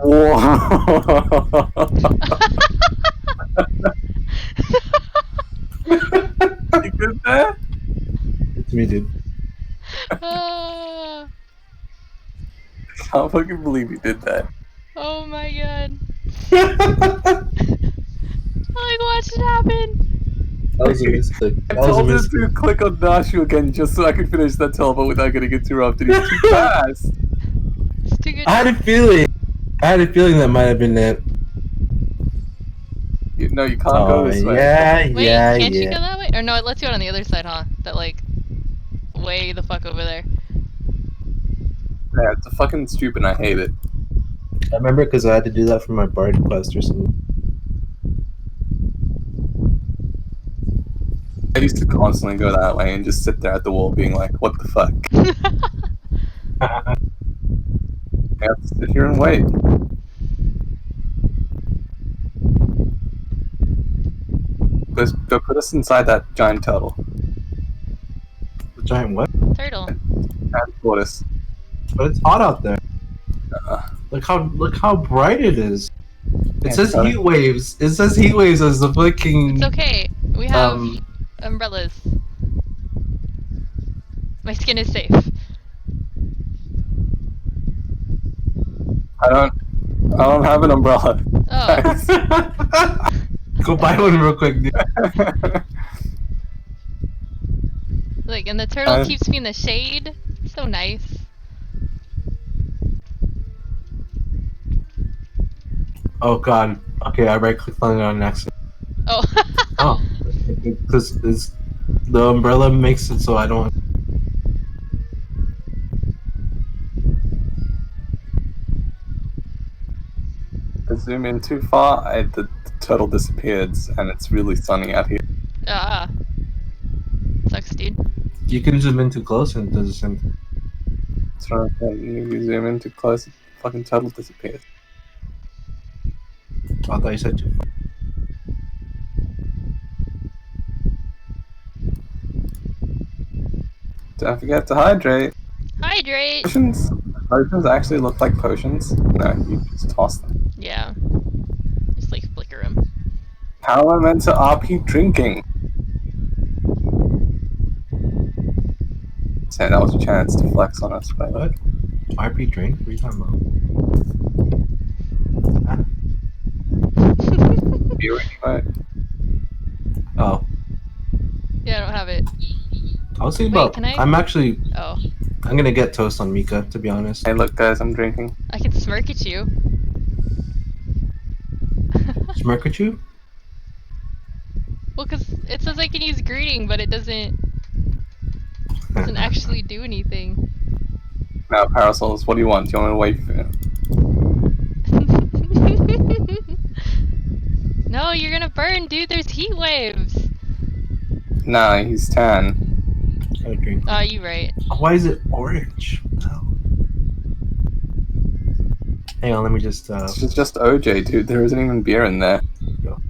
Whoa. You good there? It's me, dude. I can't fucking believe you did that. Oh my god. Like, watch it happen. That was a mistake. I That was a told him mistake. to click on Nashu again just so I could finish that teleport without getting interrupted. He's too fast. It's too good. I had a feeling. That might have been it. No, you can't Oh, go this way. yeah, Wait, yeah, can't you yeah. go that way? Or no, it lets you out on the other side, huh? That, like, way the fuck over there. Yeah, it's a fucking stupid and I hate it. I remember because I had to do that for my bard quest or something. I used to constantly go that way and just sit there at the wall being like, what the fuck? I have to sit here and wait. Go put us inside that giant turtle. The giant what? Turtle. Transport us. But it's hot out there. Look how bright it is. It says sorry. heat waves. It says heat waves as the fucking. It's okay. We have umbrellas. My skin is safe. I don't have an umbrella. Oh. Go buy one real quick, dude. Like, and the turtle keeps me in the shade. So nice. Oh god. Okay, I right clicked on it on accident. Oh. Oh, because the umbrella makes it so I don't. I zoom in too far, the turtle disappears, and it's really sunny out here. Ah. Sucks, dude. You can zoom in too close and it does the same thing. That's right. You zoom in too close, the fucking turtle disappears. I thought you said too far. Don't forget to hydrate. Hydrate! Potions? Potions actually look like potions. No, you just toss them. Yeah. Just like flicker them. How am I meant to RP drinking? So that was a chance to flex on us, but What? RP drink? What are you talking about? beer anyway. Oh. Yeah, I don't have it. I was thinking Wait, about. can I? I'm actually. Oh. I'm gonna get toast on Mika, to be honest. Hey, look, guys, I'm drinking. I can smirk at you. Smirk at you? Well, because it says I can use greeting, but it doesn't actually do anything. Now, Parasols, what do you want? Do you want me to wait for you? No, you're gonna burn, dude. There's heat waves. Nah, he's tan. Gotta drink. Oh, you right. Why is it orange? No. Hang on, let me just. It's just OJ, dude. There isn't even beer in there. Go.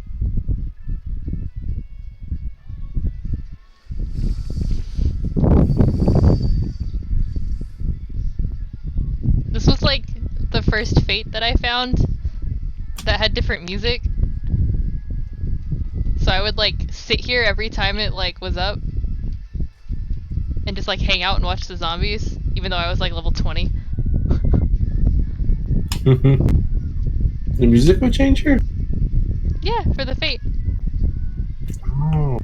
This was like the first Fate that I found that had different music. So I would like sit here every time it like was up and just like hang out and watch the zombies, even though I was like level 20. The music would change here? Yeah, for the Fate. Oh.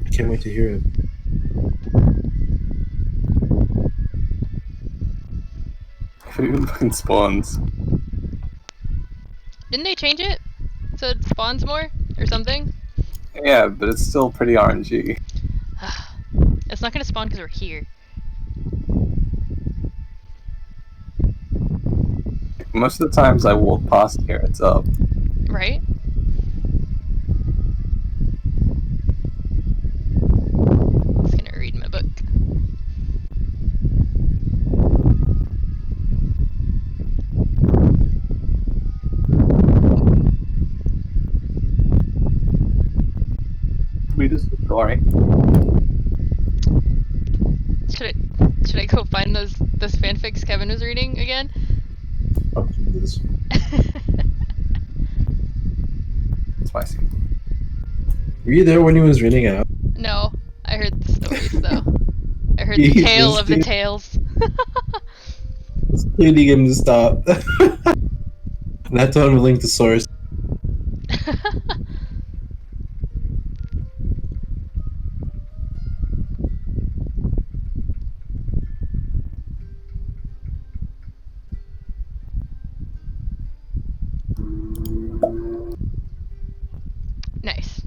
I can't wait to hear it. If it even fucking spawns. Didn't they change it so it spawns more or something? Yeah, but it's still pretty RNG. It's not gonna spawn because we're here. Most of the times I walk past here, it's up. Right? Just gonna read my book. Read us the story. Should I go find this fanfic comics Kevin was reading again. Oh, Jesus. Spicy. Were you there when he was reading it out? No, I heard the stories though. I heard the Jesus, tale of the dude. tales. Just pleading him to stop. Not to link the source. Nice.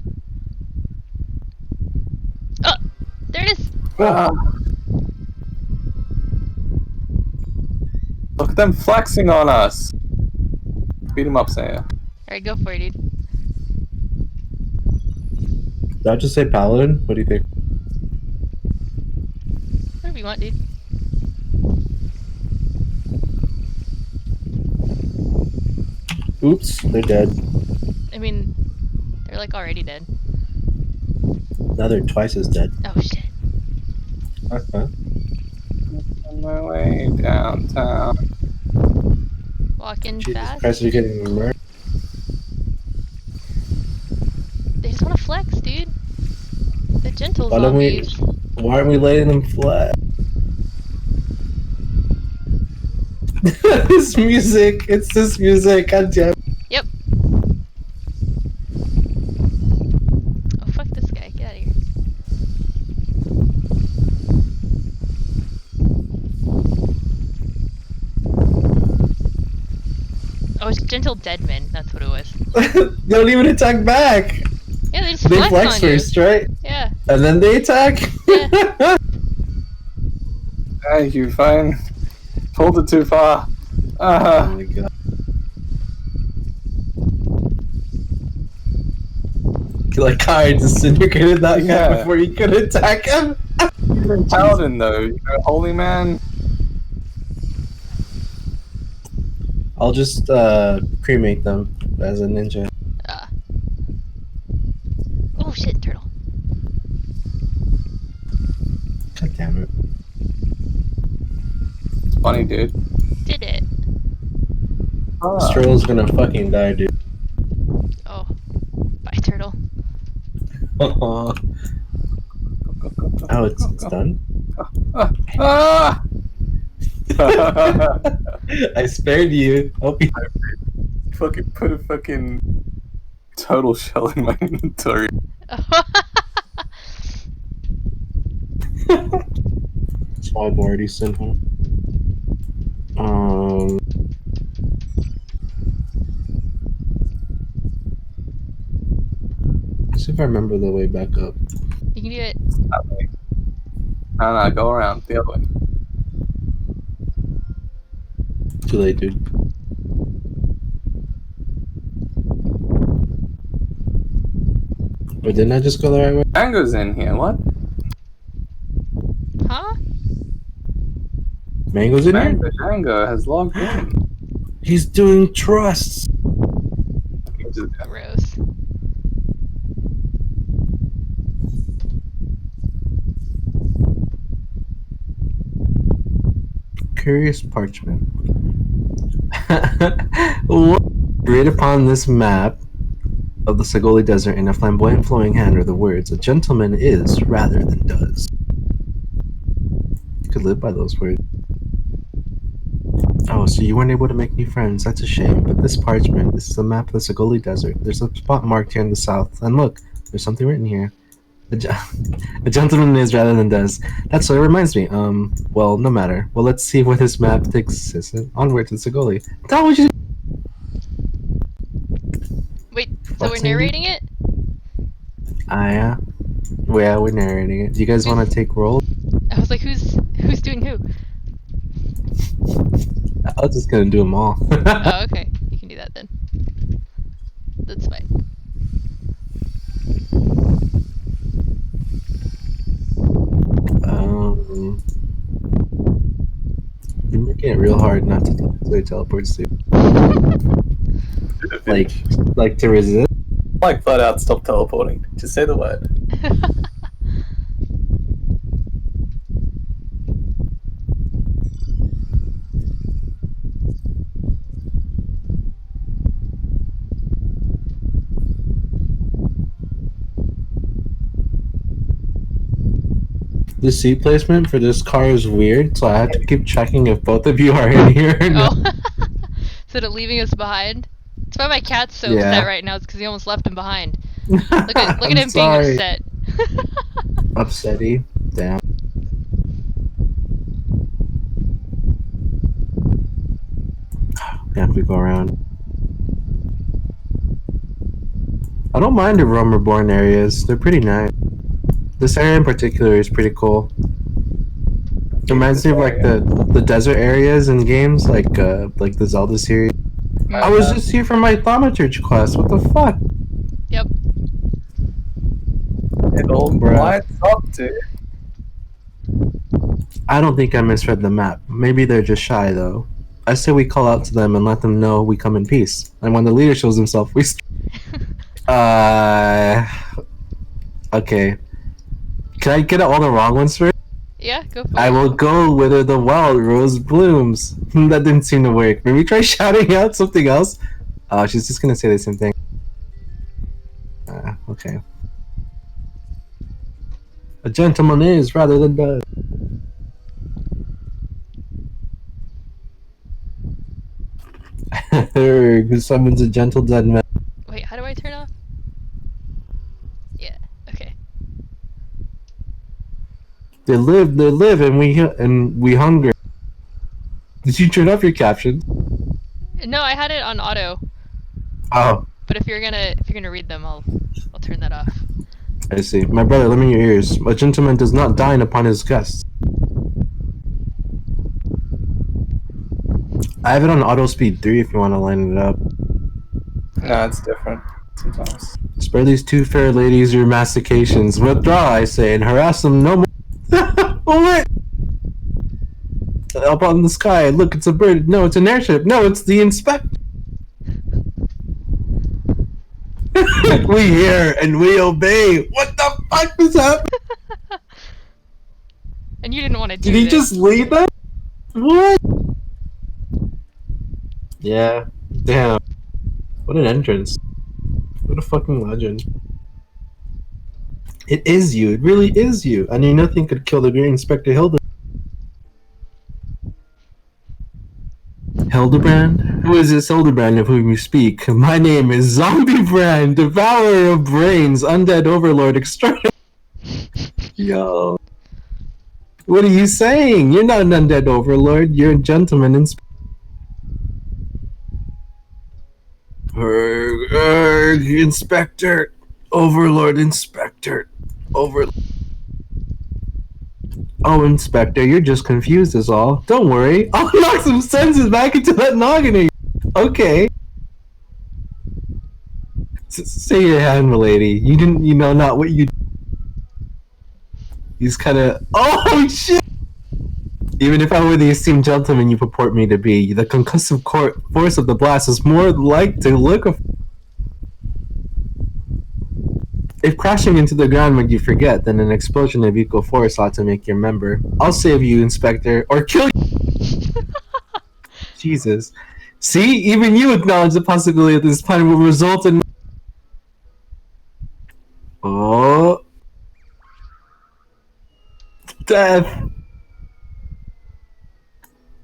Oh, there it is. Ah. Look at them flexing on us. Beat him up, Saya. Alright, go for it, dude. Did I just say paladin? What do you think? Whatever you want, dude. Oops, they're dead. I mean, they're like already dead. Now they're twice as dead. Oh shit. Okay. On my way downtown. Walking Jesus fast. Christ, you're getting murdered. They just want to flex, dude. The gentle Why don't we- zombies. Why aren't we letting them fly? This music. It's this music. God damn. Yep. Oh fuck this guy. Get out of here. Oh, it's gentle dead men. That's what it was. They don't even attack back. Yeah, they just They flex flex on first, right? you. Yeah. And then they attack. Yeah. Hey, you fine? Pulled it too far. Oh my god. You like hired to syndicate that guy Yeah. before you could attack him? Paladin, though. You know, holy man. I'll just cremate them as a ninja. Oh shit, turtle. God damn it. It's funny, dude. Did it. Ah. Stroll's gonna fucking die, dude. Oh. Bye, turtle. Oh, it's done? Ah! I spared you. Hope you Fucking put a fucking total shell in my inventory. Small already sent home. Let's see if I remember the way back up. You can do it. That way. No, go around the other way. Too late, dude. Or didn't I just go the right way? Mango's in here, what? Huh? Mango's in here? Mango has logged in. He's doing trusts. Gross. Curious parchment. Read upon this map of the Sagoli Desert in a flamboyant flowing hand are the words, "A gentleman is rather than does." You could live by those words. Oh, so you weren't able to make new friends. That's a shame. But this parchment, this is a map of the Sagoli Desert. There's a spot marked here in the south. And look, there's something written here. A gentleman is rather than does. That's what it reminds me. Well, no matter. Well, let's see where this map takes us. Onward to Sagoli. That was you. Wait, so What's we're in narrating it? Yeah. Yeah, we're narrating it. Do you guys want to take roll? I was like, who's doing who? I was just gonna do them all. Oh, okay. You can do that then. That's fine. You're making it real hard not to say teleports to. Like to resist. Like flat out stop teleporting. Just say the word. The seat placement for this car is weird, so I have to keep checking if both of you are in here or not. Oh. Instead of leaving us behind. That's why my cat's so Yeah. upset right now. It's because he almost left him behind. Look at I'm him being sorry. upset. Upsetty. Damn. We have to go around. I don't mind the Rome Reborn areas. They're pretty nice. This area in particular is pretty cool. It reminds me of like the desert areas in games, like the Zelda series. I was just here for my thaumaturgy class. What the fuck? Yep. It all Bruh. lights up, dude. I don't think I misread the map. Maybe they're just shy though. I say we call out to them and let them know we come in peace. And when the leader shows himself, we. Okay. Can I get all the wrong ones first? Yeah, go for I it. will go whither the wild rose blooms. That didn't seem to work. Maybe try shouting out something else. Oh, she's just gonna say the same thing. Okay. A gentleman is rather than does. Who summons a gentle dead man? Wait, how do I turn off? Yeah, okay. They live, and we hunger. Did you turn off your caption? No, I had it on auto. Oh, But if you're gonna read them, I'll turn that off. I see. My brother, lend me your ears. A gentleman does not dine upon his guests. I have it on auto speed 3 if you want to line it up. No, it's different sometimes. Spare these two fair ladies your mastications. Withdraw, I say, and harass them no more. Oh, wait! Up on the sky, look, it's a bird. No, it's an airship. No, it's the inspector. We hear and we obey. What the fuck is happening? And you didn't want to do Did he this. just leave that? What? Yeah. Damn. What an entrance. What a fucking legend. It is you. It really is you. I knew nothing could kill the great Inspector Hildibrand. Hildibrand? Who is this Hildibrand of whom you speak? My name is Zombie Brand, devourer of brains, undead overlord extraordinary. Yo. What are you saying? You're not an undead overlord. You're a gentleman inspector. Inspector. Overlord Inspector. Overlord. Oh, Inspector, you're just confused is all. Don't worry. I'll knock some senses back into that noggin of you. Okay. Say your hand, milady. You know not what you. He's kind of. Oh, shit! Even if I were the esteemed gentleman you purport me to be, the concussive force of the blast is more like to look of. If crashing into the ground made you forget, then an explosion of equal force ought to make you remember. I'll save you, Inspector, or kill you! Jesus. See? Even you acknowledge the possibility that this plan will result in... Oh... Death!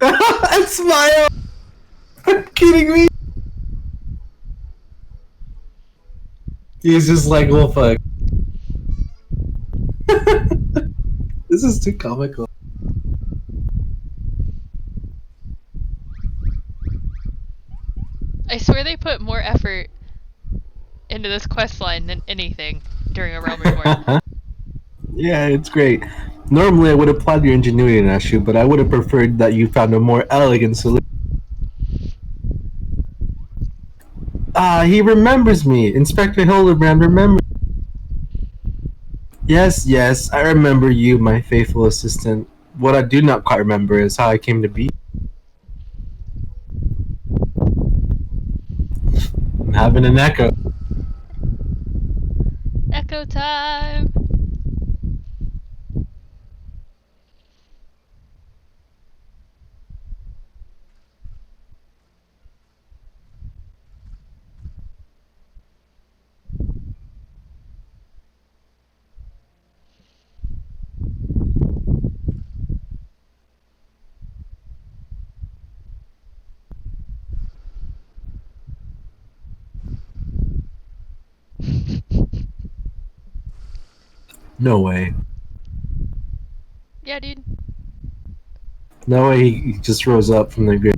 And smile! Are you kidding me? He's just like, well, fuck. This is too comical. I swear they put more effort into this quest line than anything during a Realm Reborn. Yeah, it's great. Normally I would applaud your ingenuity in that shoot, but I would have preferred that you found a more elegant solution. Ah, he remembers me. Inspector Hildebrand remembers. Yes, yes, I remember you, my faithful assistant. What I do not quite remember is how I came to be. I'm having an echo. Echo time! No way. Yeah, dude. No way he just rose up from the grave.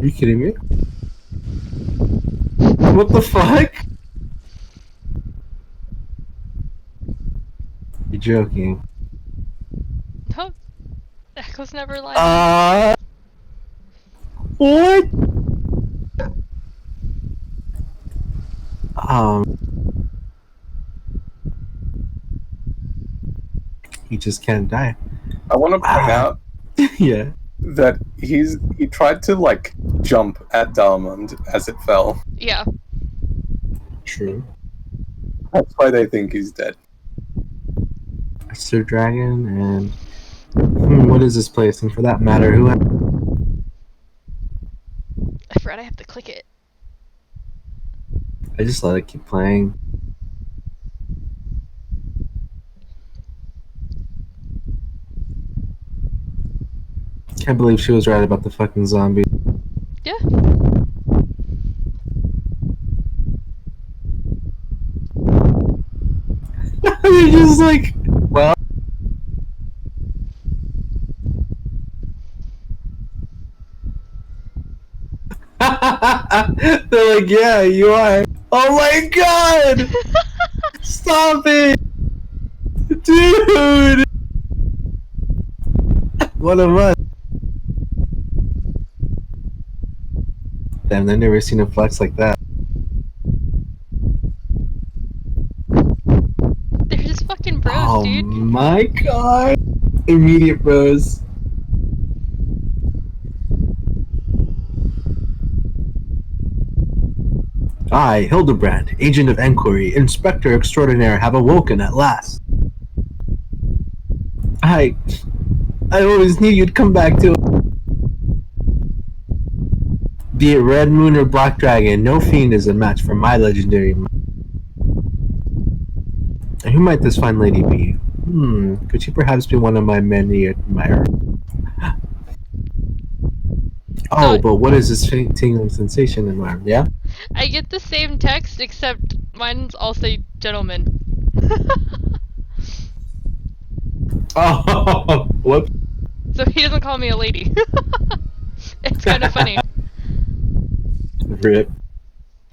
Are you kidding me? What the fuck? You're joking. No, Echo's never lied. What? He just can't die. I want to point out Yeah. that he tried to like jump at Dalmond as it fell. Yeah. True. That's why they think he's dead. Master Dragon and what is this place? And for that matter, who? I forgot I have to click it. I just let it keep playing. Can't believe she was right about the fucking zombie. Yeah. They're just like, well. They're like, yeah, you are. Oh my god! Stop it! Dude! One of us. Damn, I've never seen a flex like that. They're just fucking bros, Oh dude. my god! Immediate bros. I, Hildibrand, agent of enquiry, inspector extraordinaire, have awoken at last. I always knew you'd come back to it. Be it Red Moon or Black Dragon, no fiend is a match for my legendary. And who might this fine lady be? Could she perhaps be one of my many admirers? Oh, but what is this tingling sensation in my arm? Yeah? I get the same text, except mine's also gentleman. Oh, whoops. So he doesn't call me a lady. It's kind of funny. Rip.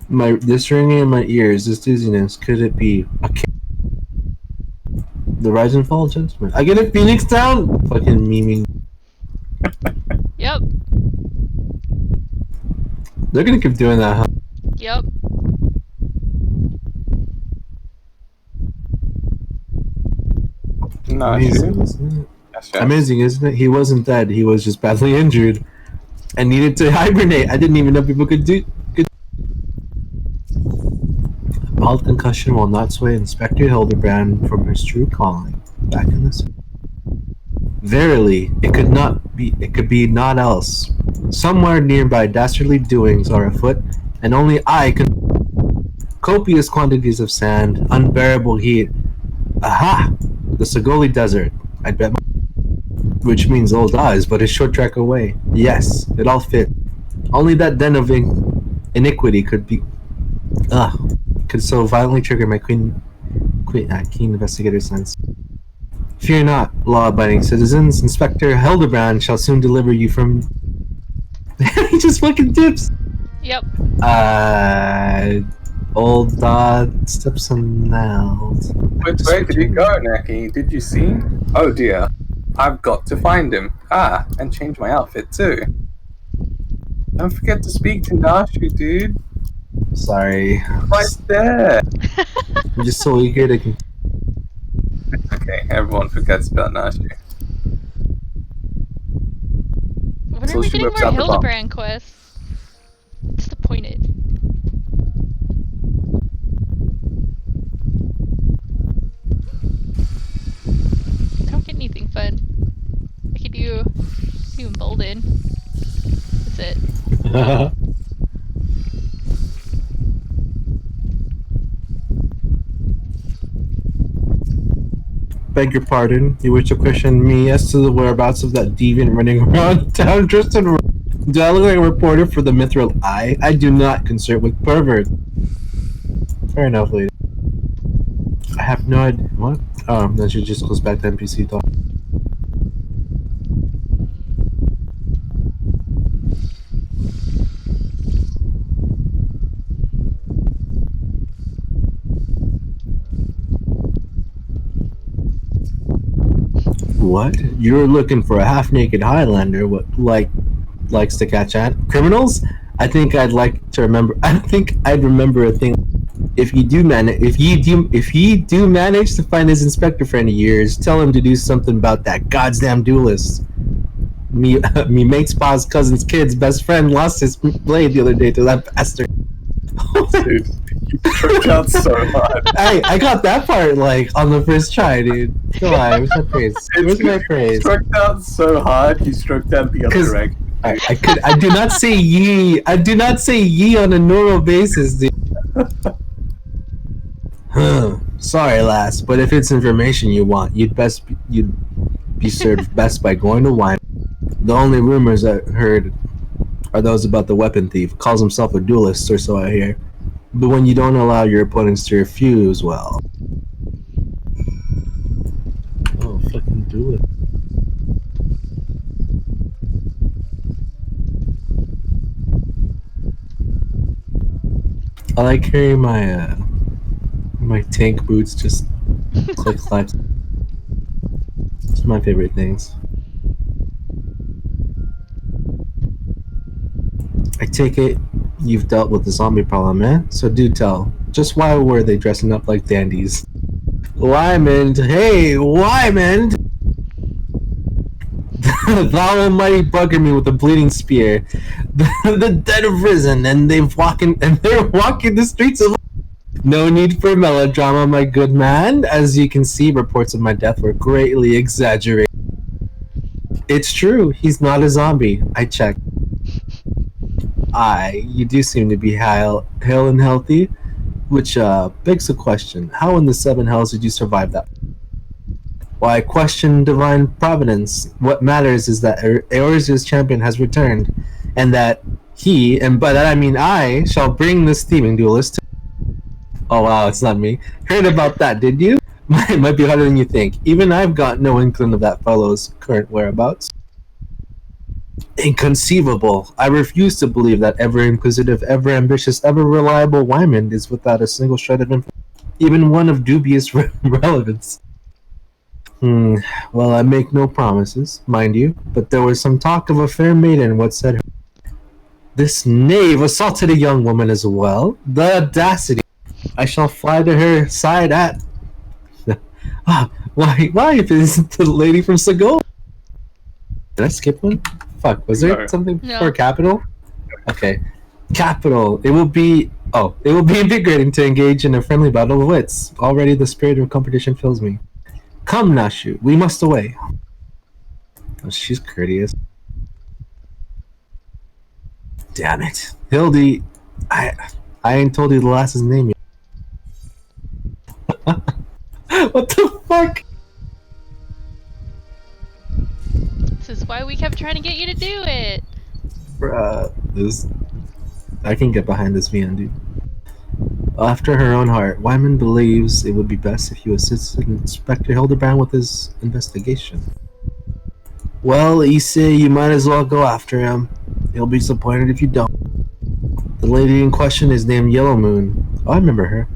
This ringing in my ears, this dizziness, could it be a the rise and fall gentleman? I get a Phoenix down? Fucking memeing. Yep. They're gonna keep doing that, huh? Yep. No, Amazing, isn't it? yes. Amazing, isn't it? He wasn't dead, he was just badly injured and needed to hibernate. I didn't even know people could do. Mild concussion will not sway Inspector Hildibrand from his true calling. Back in this. Verily, it could not be. It could be naught else. Somewhere nearby, dastardly doings are afoot, and only I can. Copious quantities of sand, unbearable heat. Aha! The Sagoli Desert. I'd bet. Which means old eyes, but a short trek away. Yes, it all fit. Only that den of iniquity could be. Could so violently trigger my keen investigator sense. Fear not, law-abiding citizens. Inspector Hildibrand shall soon deliver you from. He just fucking dips. Yep. Old steps on nails. Which way did he go, Naki? Did you see? Oh dear. I've got to find him. And change my outfit too. Don't forget to speak to Nashu, dude. Sorry. Right there. I'm just so eager to. Okay, everyone forgets about Nashu. When So are we she getting rips more out the bomb. Hildibrand quests? Disappointed. I don't get anything fun. I could do Embolden. That's it. Beg your pardon. You wish to question me as to the whereabouts of that deviant running around town dressed in. Do I look like a reporter for the Mithril Eye? I do not concert with perverts. Fair enough, lady. I have no idea. What? Then she just goes back to NPC talk. What? You're looking for a half-naked Highlander? What, likes to catch criminals? I think I'd like to remember. I think I'd remember a thing. If you do manage to find his inspector friend of yours, tell him to do something about that goddamn duelist. Me mate's pa's cousin's kid's best friend lost his blade the other day to that bastard. Dude, you stroked out so hard. I got that part like on the first try, dude. Go on, where's my praise? Where's my praise? You stroked out so hard, you stroked out the other direction. I do not say ye. I do not say ye on a normal basis, dude. Sorry, lass, but if it's information you want, you'd be served best by going to wine. The only rumors I heard are those about the weapon thief. Calls himself a duelist or so I hear. But when you don't allow your opponents to refuse, well... Oh, fucking duelist. I like carrying my, my tank boots, just click clack. It's my favorite things. I take it you've dealt with the zombie problem, eh? So do tell. Just why were they dressing up like dandies? Wyman! Hey, Wyman! Thou almighty bugger me with a bleeding spear. The dead have risen, and they're walking the streets of... No need for melodrama, my good man. As you can see, reports of my death were greatly exaggerated. It's true, he's not a zombie. I checked. You do seem to be hale and healthy, which begs the question, how in the seven hells did you survive that? Why, I question divine providence. What matters is that Eorze's champion has returned, and that he, and by that I mean I, shall bring this thieving duelist to... Oh wow, it's not me. Heard about that, did you? Might be harder than you think. Even I've got no inkling of that fellow's current whereabouts. Inconceivable. I refuse to believe that ever inquisitive, ever ambitious, ever reliable Wyman is without a single shred of information, even one of dubious relevance. Well, I make no promises, mind you, but there was some talk of a fair maiden, what said her. This knave assaulted a young woman as well. The audacity. I shall fly to her side at... why, if it isn't the lady from Segovia? Did I skip one? Fuck, was there something before capital? Okay. Capital. It will be invigorating to engage in a friendly battle of wits. Already the spirit of competition fills me. Come, Nashu, we must away. Oh, she's courteous. Damn it. Hildy, I ain't told you the lass's name yet. What the fuck? This is why we kept trying to get you to do it. Bruh, I can get behind this VN, dude. After her own heart, Wyman believes it would be best if you assisted Inspector Hildibrand with his investigation. Well, Isse, you might as well go after him. He'll be disappointed if you don't. The lady in question is named Yellow Moon. Oh, I remember her.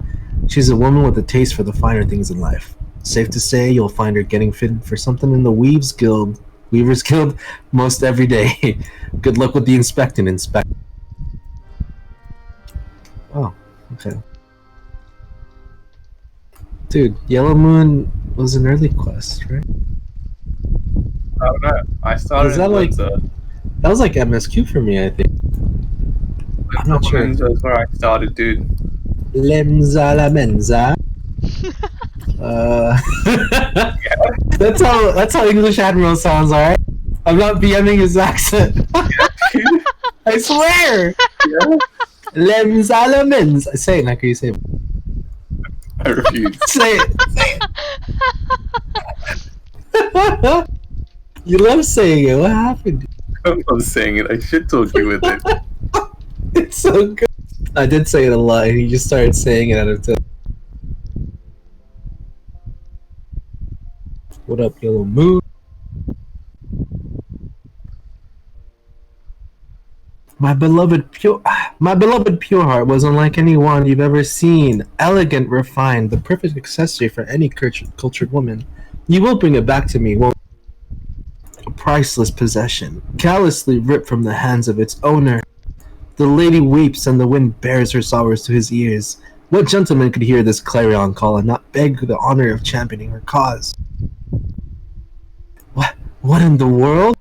She's a woman with a taste for the finer things in life. Safe to say you'll find her getting fitted for something in the Weaver's Guild most every day. Good luck with the inspecting, Inspector. Oh, okay. Dude, Yellow Moon was an early quest, right? Oh no, I started Was that like... That was like MSQ for me, I think. I'm not sure. That's where I started, dude. Lemza la menza. That's how English Admiral sounds, alright? I'm not BMing his accent. I swear! Yeah. Lemza la menza. Say it, Naka, you say it. I refuse. Say it. Say it. You love saying it. What happened? I'm not saying it. I should talk you with it. It's so good. I did say it a lot, and he just started saying it out of turn. What up, yellow moon? My beloved pure heart was unlike anyone you've ever seen. Elegant, refined, the perfect accessory for any cultured woman. You will bring it back to me, won't you? A priceless possession, callously ripped from the hands of its owner. The lady weeps and the wind bears her sorrows to his ears. What gentleman could hear this clarion call and not beg the honor of championing her cause? What in the world?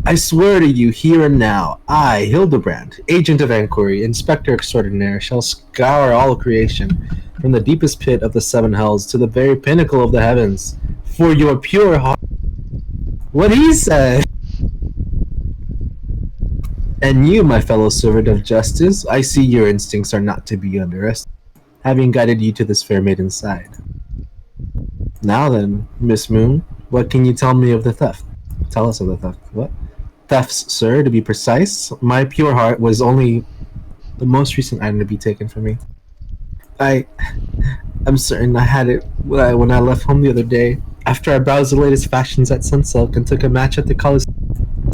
I swear to you here and now, I, Hildibrand, agent of inquiry, inspector extraordinaire, shall scour all creation, from the deepest pit of the seven hells to the very pinnacle of the heavens, for your pure heart. What he said! And you, my fellow servant of justice, I see your instincts are not to be underestimated, having guided you to this fair maiden's side. Now then, Miss Moon, what can you tell me of the theft? Tell us of the theft. What? Thefts, sir, to be precise. My pure heart was only the most recent item to be taken from me. I'm certain I had it when I left home the other day. After I browsed the latest fashions at Sunsilk and took a match at the college,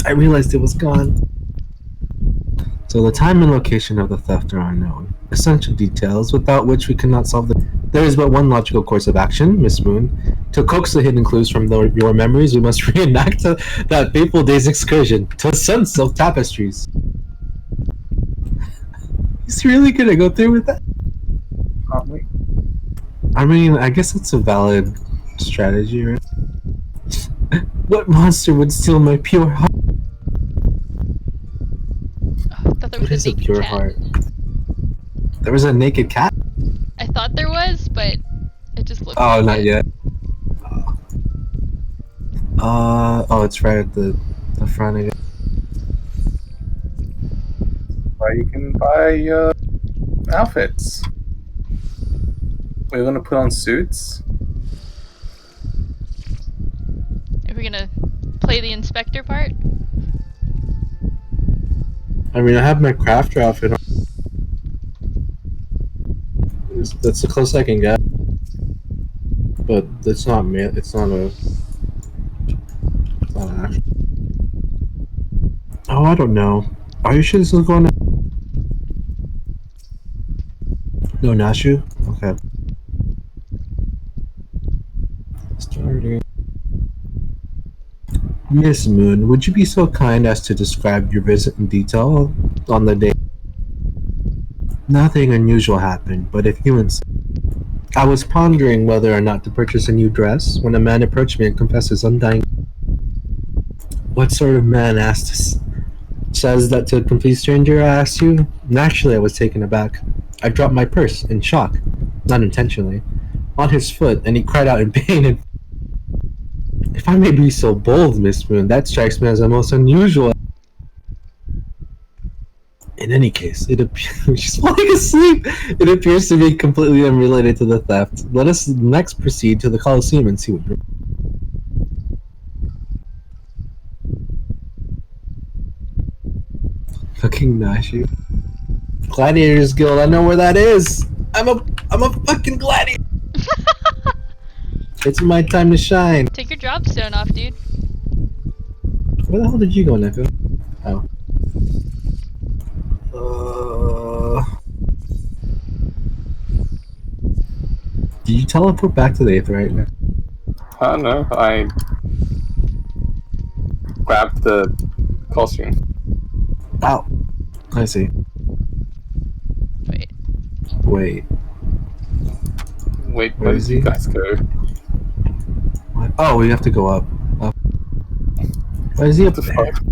I realized it was gone. So the time and location of the theft are unknown. Essential details without which we cannot solve the... There is but one logical course of action, Miss Moon. To coax the hidden clues from your memories, we must reenact that fateful day's excursion to Sunsilk tapestries. He's really gonna go through with that? Probably. I mean, I guess it's a valid strategy, right? What monster would steal my pure heart? Oh, I thought there What was is a a naked pure cat. heart? There was a naked cat? I thought there was, but it just looked Oh, like not it. yet. Oh, it's right at the front again. Where you can buy outfits. We're gonna put on suits. Are we gonna play the inspector part? I mean, I have my crafter outfit on. That's the closest I can get. But it's not me. It's not an actual. Oh, I don't know. Are you sure this is going to... No, Nashu? Okay. Starting. Miss Moon, would you be so kind as to describe your visit in detail on the day? Nothing unusual happened, but if you insist. I was pondering whether or not to purchase a new dress when a man approached me and confessed his undying... What sort of man asked? Says that to a complete stranger, I asked you? Naturally, I was taken aback. I dropped my purse, in shock, not intentionally, on his foot, and he cried out in pain and... If I may be so bold, Miss Moon, that strikes me as the most unusual... In any case, it appears... She's falling asleep! It appears to be completely unrelated to the theft. Let us next proceed to the Colosseum and see what... Fucking Nashi. Gladiators Guild, I know where that is! I'm a fucking gladiator! It's my time to shine! Take your dropstone off, dude. Where the hell did you go, Neko? Oh. Did you teleport back to the 8th right now? I don't know. I grabbed the costume. Ow. I see. Wait. Wait. Wait, Where where is did you he? guys go? What? Oh, we have to go up. Up. Why is he up The there? fuck?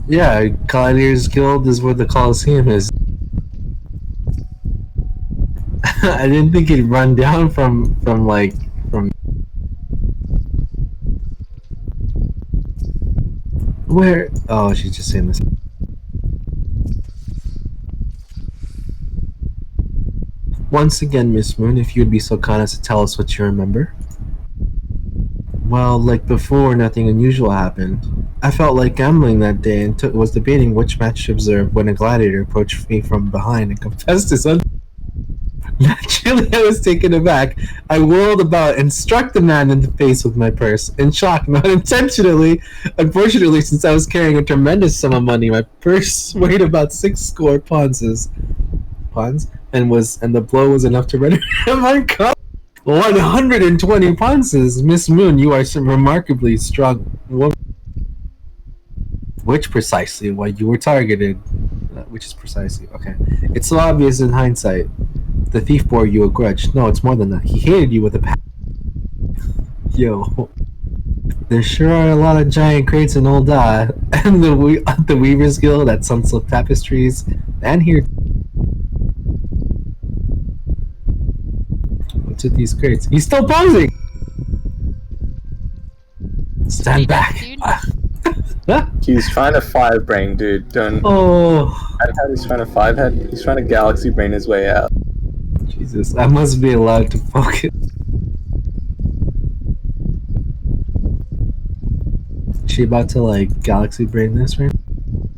Yeah, Gladiators Guild is where the Colosseum is. I didn't think he'd run down from. Where? Oh, she's just saying this. Once again, Miss Moon, if you'd be so kind as to tell us what you remember. Well, like before, nothing unusual happened. I felt like gambling that day and was debating which match to observe when a gladiator approached me from behind and confessed his Naturally, I was taken aback. I whirled about and struck the man in the face with my purse. In shock, not intentionally. Unfortunately, since I was carrying a tremendous sum of money, my purse weighed about 6 score pounds, and the blow was enough to render him unconscious. 120 pounds, Miss Moon, you are some remarkably strong woman. Which precisely why you were targeted. Which is precisely okay. It's so obvious in hindsight. The thief bore you a grudge. No, it's more than that. He hated you with a passion. Yo, there sure are a lot of giant crates in Old and the Weavers Guild at Sunsilk Tapestries, and here. What's with these crates? He's still posing. Stand back. He's trying to five brain, dude. Don't. Oh. I how he's trying to five head. He's trying to galaxy brain his way out. Jesus, I must be allowed to focus. Is she about to like galaxy brain this right?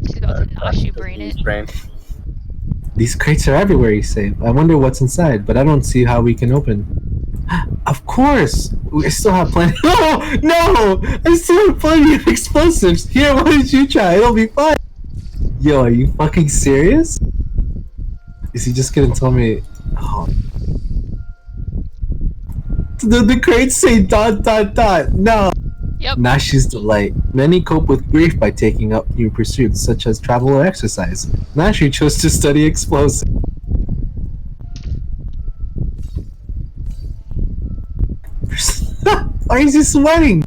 She's about to Nashi brain it. These crates are everywhere, you say. I wonder what's inside, but I don't see how we can open. Of course! We still have plenty. No! I still have plenty of explosives! Here, why don't you try? It'll be fine! Yo, are you fucking serious? Is he just gonna tell me... Oh. The crates say ... No! Yep. Nashi's delight. Many cope with grief by taking up new pursuits, such as travel or exercise. Nashi chose to study explosives. Why is he sweating?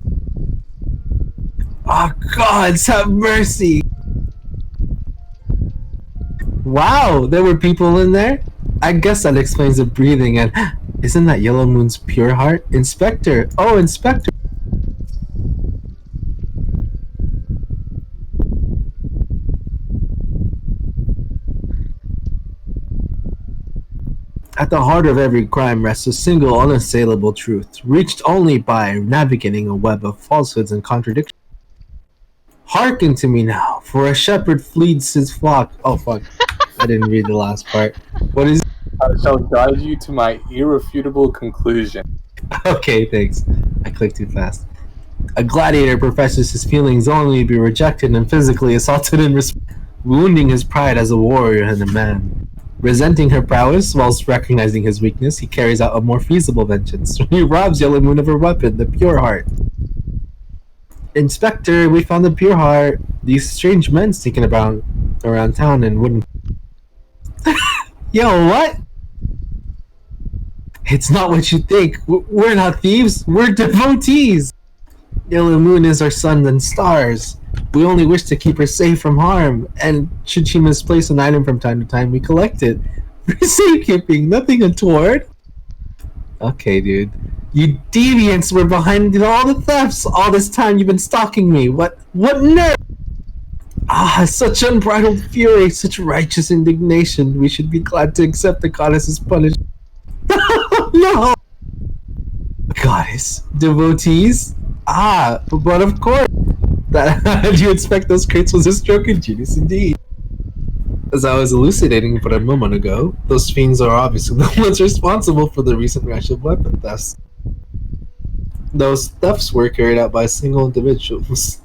Oh, gods, have mercy! Wow, there were people in there? I guess that explains the breathing and... Isn't that Yellow Moon's pure heart? Inspector! Oh, Inspector! At the heart of every crime rests a single unassailable truth, reached only by navigating a web of falsehoods and contradictions. Hearken to me now, for a shepherd flees his flock. Oh fuck, I didn't read the last part. What is... I shall guide you to my irrefutable conclusion. Okay, thanks. I clicked too fast. A gladiator professes his feelings only to be rejected and physically assaulted and wounding his pride as a warrior and a man. Resenting her prowess whilst recognizing his weakness, he carries out a more feasible vengeance. He robs Yellow Moon of her weapon, the pure heart. Inspector, we found the pure heart. These strange men sneaking around town and wooden... Yo, what? It's not what you think. We're not thieves. We're devotees. Yellow Moon is our sun and stars. We only wish to keep her safe from harm, and should she misplace an item from time to time, we collect it. For safekeeping, nothing untoward. Okay, dude. You deviants were behind all the thefts. All this time you've been stalking me. What nerve? Ah, such unbridled fury, such righteous indignation. We should be glad to accept the goddess's punishment. No! Goddess, devotees? Ah, but of course. How do you expect those crates was a stroke of genius indeed? As I was elucidating but a moment ago, those fiends are obviously the ones responsible for the recent rash of weapon thefts. Those thefts were carried out by single individuals.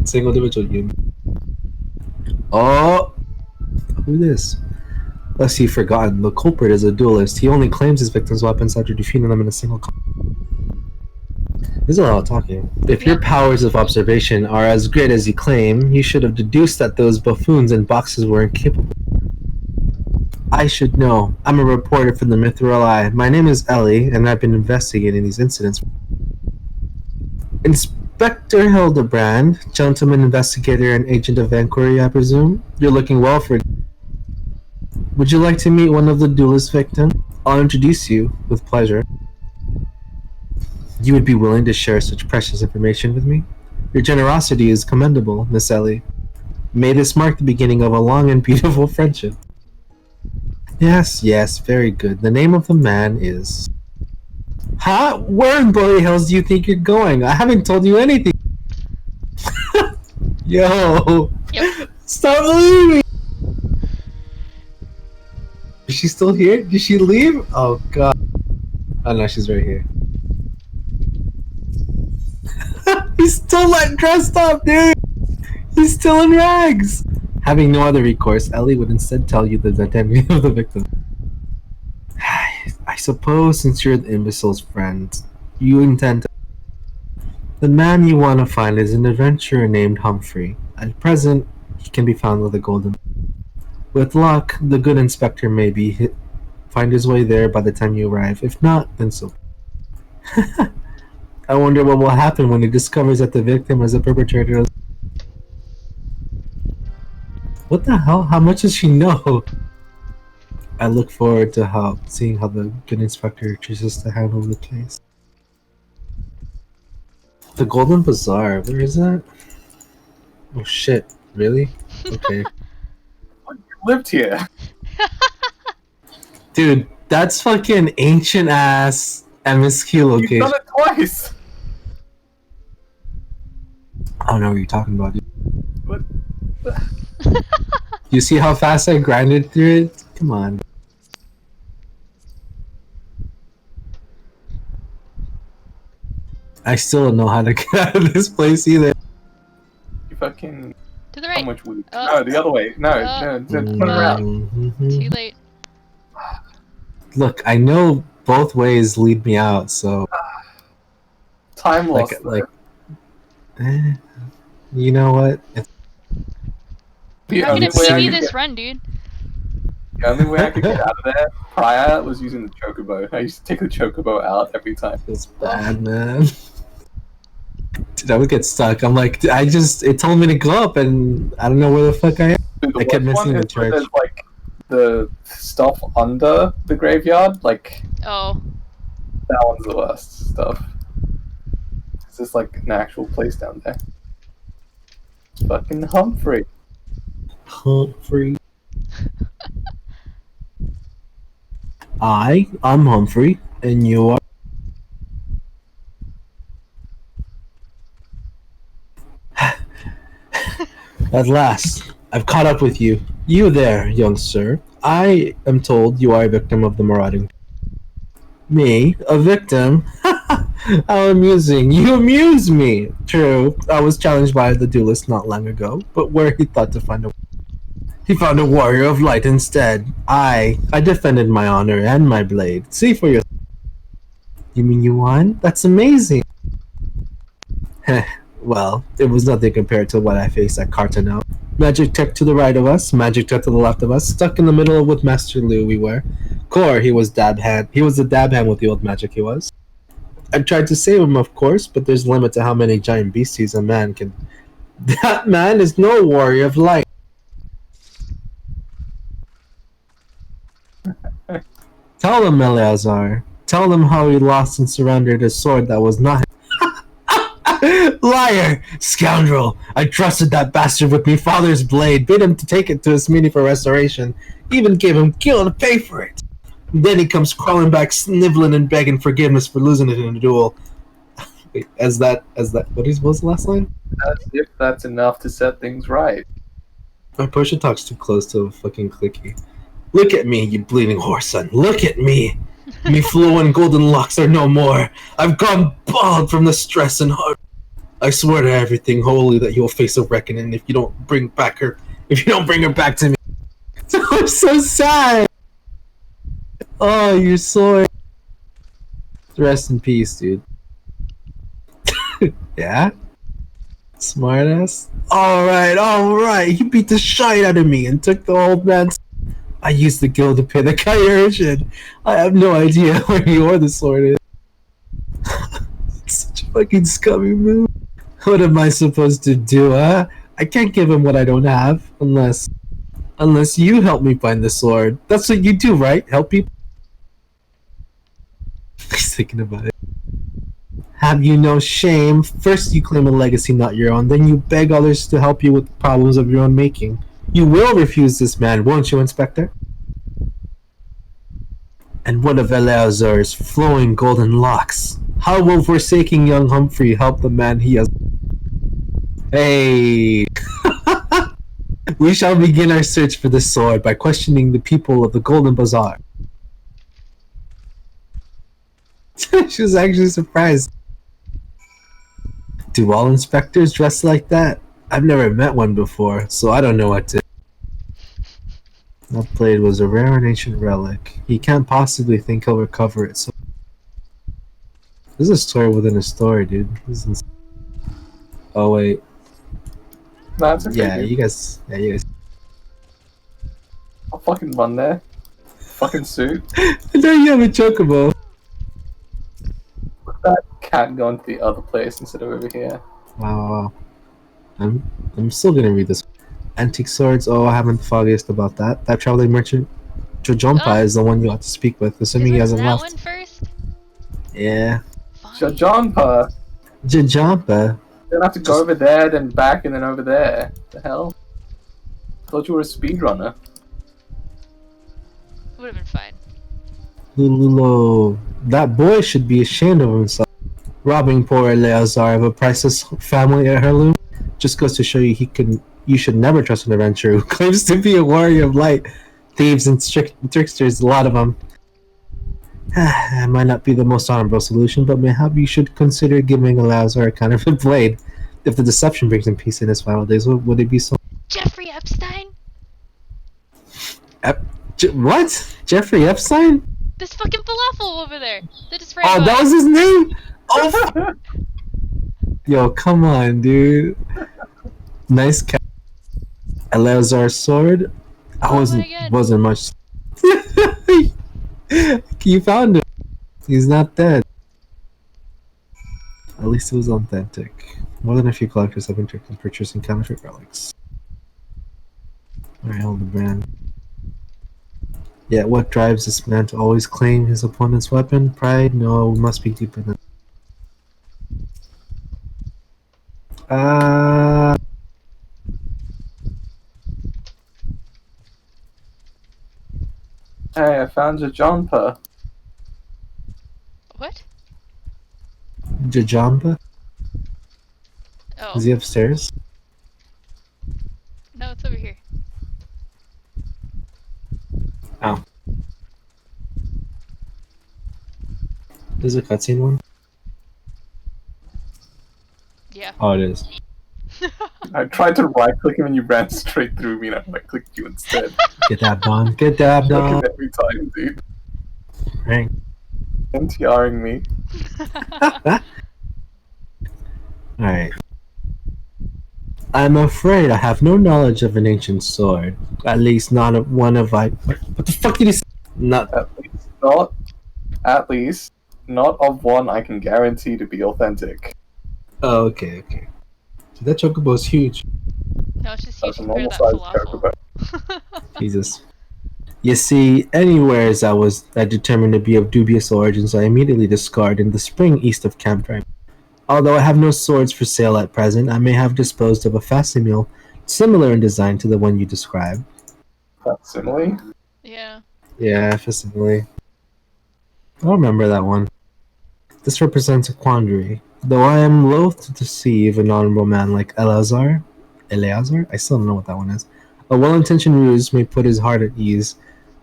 Single individual unit. Oh! Who this? Lest you've forgotten, the culprit is a duelist. He only claims his victims' weapons after defeating them in a single combat. There's a lot of talking. If your powers of observation are as great as you claim, you should have deduced that those buffoons in boxes were incapable. I should know. I'm a reporter from the Mithril Eye. My name is Ellie, and I've been investigating these incidents. Inspector Hildibrand, gentleman investigator and agent of inquiry, I presume? You're looking well for... Would you like to meet one of the duelist victims? I'll introduce you, with pleasure. You would be willing to share such precious information with me? Your generosity is commendable, Miss Ellie. May this mark the beginning of a long and beautiful friendship. Yes, very good. The name of the man is... Huh? Where in bloody hells do you think you're going? I haven't told you anything. Yo! Yep. Stop leaving! Is she still here? Did she leave? Oh god. Oh no, she's right here. He's still not dressed up, dude! He's still in rags! Having no other recourse, Ellie would instead tell you the identity of the victim. I suppose since you're the imbecile's friend, you intend to... The man you want to find is an adventurer named Humphrey. At present, he can be found with a golden... With luck, the good inspector may find his way there by the time you arrive. If not, then so. I wonder what will happen when he discovers that the victim is a perpetrator. What the hell? How much does she know? I look forward to seeing how the good inspector chooses to handle the case. The Golden Bazaar, where is that? Oh shit, really? Okay. Lived here. Dude, that's fucking ancient ass MSQ location. You've done it twice. I don't know what you're talking about, dude. What? You see how fast I grinded through it? Come on. I still don't know how to get out of this place either. You fucking... To the How right. much weed? Oh. No, the other way. No, turn around. Too late. Look, I know both ways lead me out, so Time lost. you know what? The You're only gonna way I PB could this get- run, dude. The only way I could get out of there prior was using the chocobo. I used to take the chocobo out every time. Feels bad, man. Dude, I would get stuck. I'm like, it told me to go up, and I don't know where the fuck I am. Dude, the I kept worst missing one the is where church. there's like the stuff under the graveyard. Like Oh. that one's the worst stuff. It's just like an actual place down there. It's fucking Humphrey. Humphrey. I'm Humphrey, and you are. At last, I've caught up with you. You there, young sir. I am told you are a victim of the marauding. Me? A victim? How amusing. You amuse me. True, I was challenged by the duelist not long ago, but where he thought to find a... He found a warrior of light instead. I defended my honor and my blade. See for yourself. You mean you won? That's amazing. Heh. Well, it was nothing compared to what I faced at Cartano. Magic Tech to the right of us, Magic Tech to the left of us, stuck in the middle with Master Liu we were. Core, he was dab hand. He was the dab hand with the old magic he was. I tried to save him, of course, but there's a limit to how many giant beasties a man can... That man is no warrior of light. Tell them, Eleazar. Tell them how he lost and surrendered a sword that was not... Liar! Scoundrel! I trusted that bastard with me father's blade, bid him to take it to his meeting for restoration, even gave him gil to pay for it. And then he comes crawling back, sniveling and begging forgiveness for losing it in a duel. Wait, what was the last line? As if that's enough to set things right. My Porsche talks too close to a fucking clicky. Look at me, you bleeding whore son. Look at me. Me flowing golden locks are no more. I've gone bald from the stress and heart. I swear to everything holy that you'll face a reckoning if you don't bring her back to me. I'm so sad. Oh, you're so... Rest in peace, dude. Yeah? Smartass? Alright. He beat the shit out of me and took the old man's... I used the gil to pay the Kyurchin. I have no idea where he or the sword is. Such a fucking scummy move. What am I supposed to do, huh? I can't give him what I don't have, unless you help me find the sword. That's what you do, right? Help people? He's thinking about it. Have you no shame? First you claim a legacy not your own, then you beg others to help you with problems of your own making. You will refuse this man, won't you, Inspector? And what of Eleazar's flowing golden locks? How will forsaking young Humphrey help the man he has? Hey! We shall begin our search for the sword by questioning the people of the Golden Bazaar. She was actually surprised. Do all inspectors dress like that? I've never met one before, so I don't know what to... That blade was a rare and ancient relic. He can't possibly think he'll recover it, so... This is a story within a story, dude. This is... Oh, wait. That's okay, Yeah, dude. you guys... I'll fucking run there. Fucking suit. I know you have a chocobo. That cat going to the other place instead of over here. Wow. I'm still gonna read this. Antique swords. Oh, I haven't the foggiest about that. That traveling merchant, Jojompa, is the one you ought to speak with, assuming he hasn't that left. one first? Yeah. Fine. Jojompa! Jojompa. Then I have to go over there, then back, and then over there. The hell? Thought you were a speedrunner. Would have been fine. Lululo. That boy should be ashamed of himself. Robbing poor Eleazar of a priceless family heirloom just goes to show you you should never trust an adventurer who claims to be a warrior of light. Thieves and tricksters, a lot of them. It might not be the most honorable solution, but mayhap you should consider giving Eleazar a counterfeit blade. If the deception brings him peace in his final days, would it be so? Jeffrey Epstein? What? Jeffrey Epstein? This fucking falafel over there. That is Oh, that was his name? Oh, yo, come on, dude. Nice cat. Eleazar's sword. I wasn't much. You found him. He's not dead. At least it was authentic. More than a few collectors have been tricked in purchasing counterfeit relics. Alright, Hildibrand. Yet what drives this man to always claim his opponent's weapon? Pride? No, it must be deeper than... Hey, I found Jojompa. What? Jojompa? Oh. Is he upstairs? No, it's over here. Oh. Is it a cutscene one? Yeah. Oh, it is. I tried to right-click him and you ran straight through me and I right-clicked you instead. Get that done. Get that Look done. at every time, dude. Right. NTRing me. Alright. I'm afraid I have no knowledge of an ancient sword. At least not of one of What the fuck did he say? Not... At least not of one I can guarantee to be authentic. Oh, okay. Dude, that chocobo is huge. No, it's just That's huge a compared to normal that sized falafel. chocobo. Jesus. You see, anywheres I determined to be of dubious origins, I immediately discard in the spring east of Camp Drive. Although I have no swords for sale at present, I may have disposed of a facsimile similar in design to the one you described. Facsimile? Yeah. Yeah, facsimile. I remember that one. This represents a quandary. Though I am loath to deceive an honorable man like Eleazar? I still don't know what that one is. A well-intentioned ruse may put his heart at ease,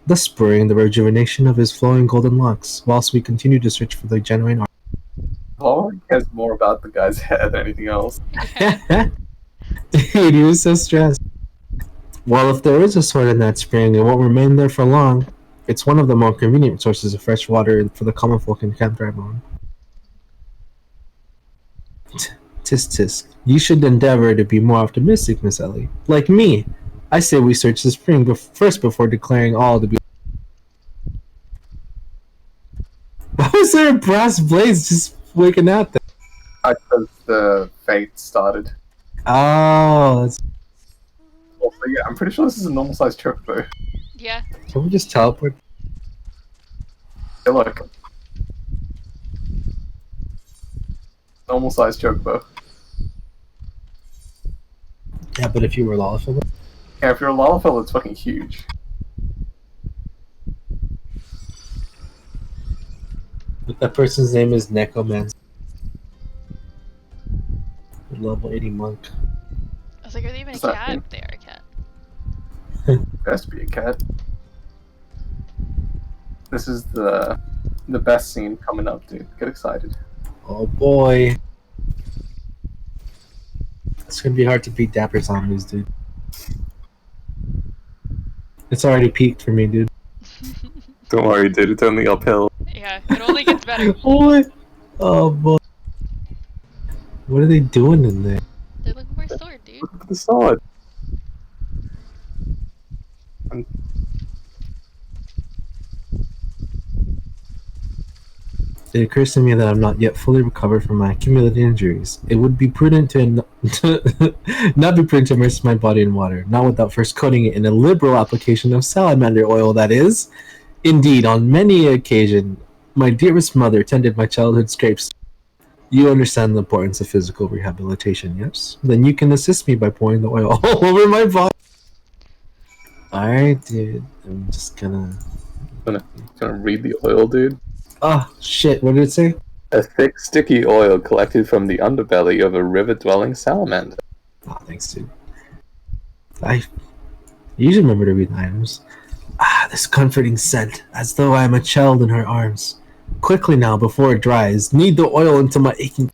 thus spurring the rejuvenation of his flowing golden locks, whilst we continue to search for the genuine art. Oh, he cares more about the guy's hair than anything else. Dude, he was so stressed. Well, if there is a sword in that spring, it won't remain there for long. It's one of the more convenient sources of fresh water for the common folk in Camp Drybone. Tisk. You should endeavor to be more optimistic, Miss Ellie. Like me. I say we search the spring first before declaring all to be... Why was there a brass blades just waking out there? Because the fate started. Oh, that's... Also, yeah, I'm pretty sure this is a normal sized chocobo. Yeah. Can we just teleport? Hey, look. Normal sized chocobo. Yeah, but if you were Lalafell... Yeah, if you're a Lalafell, it's fucking huge. That person's name is Necromancer. Level 80 monk. I was like, are they even a What's that cat? mean? They are a cat. Best be a cat. This is the best scene coming up, dude. Get excited. Oh boy. It's gonna be hard to beat Dapper Zombies, dude. It's already peaked for me, dude. Don't worry, dude. It's only uphill. Yeah, it only gets better. Boy. Oh boy. What are they doing in there? They're looking for a sword, dude. Look at the sword. It occurs to me that I'm not yet fully recovered from my accumulated injuries. It would be prudent to not be prudent to immerse my body in water, not without first coating it in a liberal application of salamander oil, that is. Indeed, on many occasions, my dearest mother tended my childhood scrapes. You understand the importance of physical rehabilitation, yes? Then you can assist me by pouring the oil all over my body. Alright, dude. I'm just gonna... Gonna read the oil, dude. Oh, shit. What did it say? A thick, sticky oil collected from the underbelly of a river-dwelling salamander. Oh, thanks, dude. I usually remember to read the items. Ah, this comforting scent, as though I am a child in her arms. Quickly now, before it dries, knead the oil into my aching...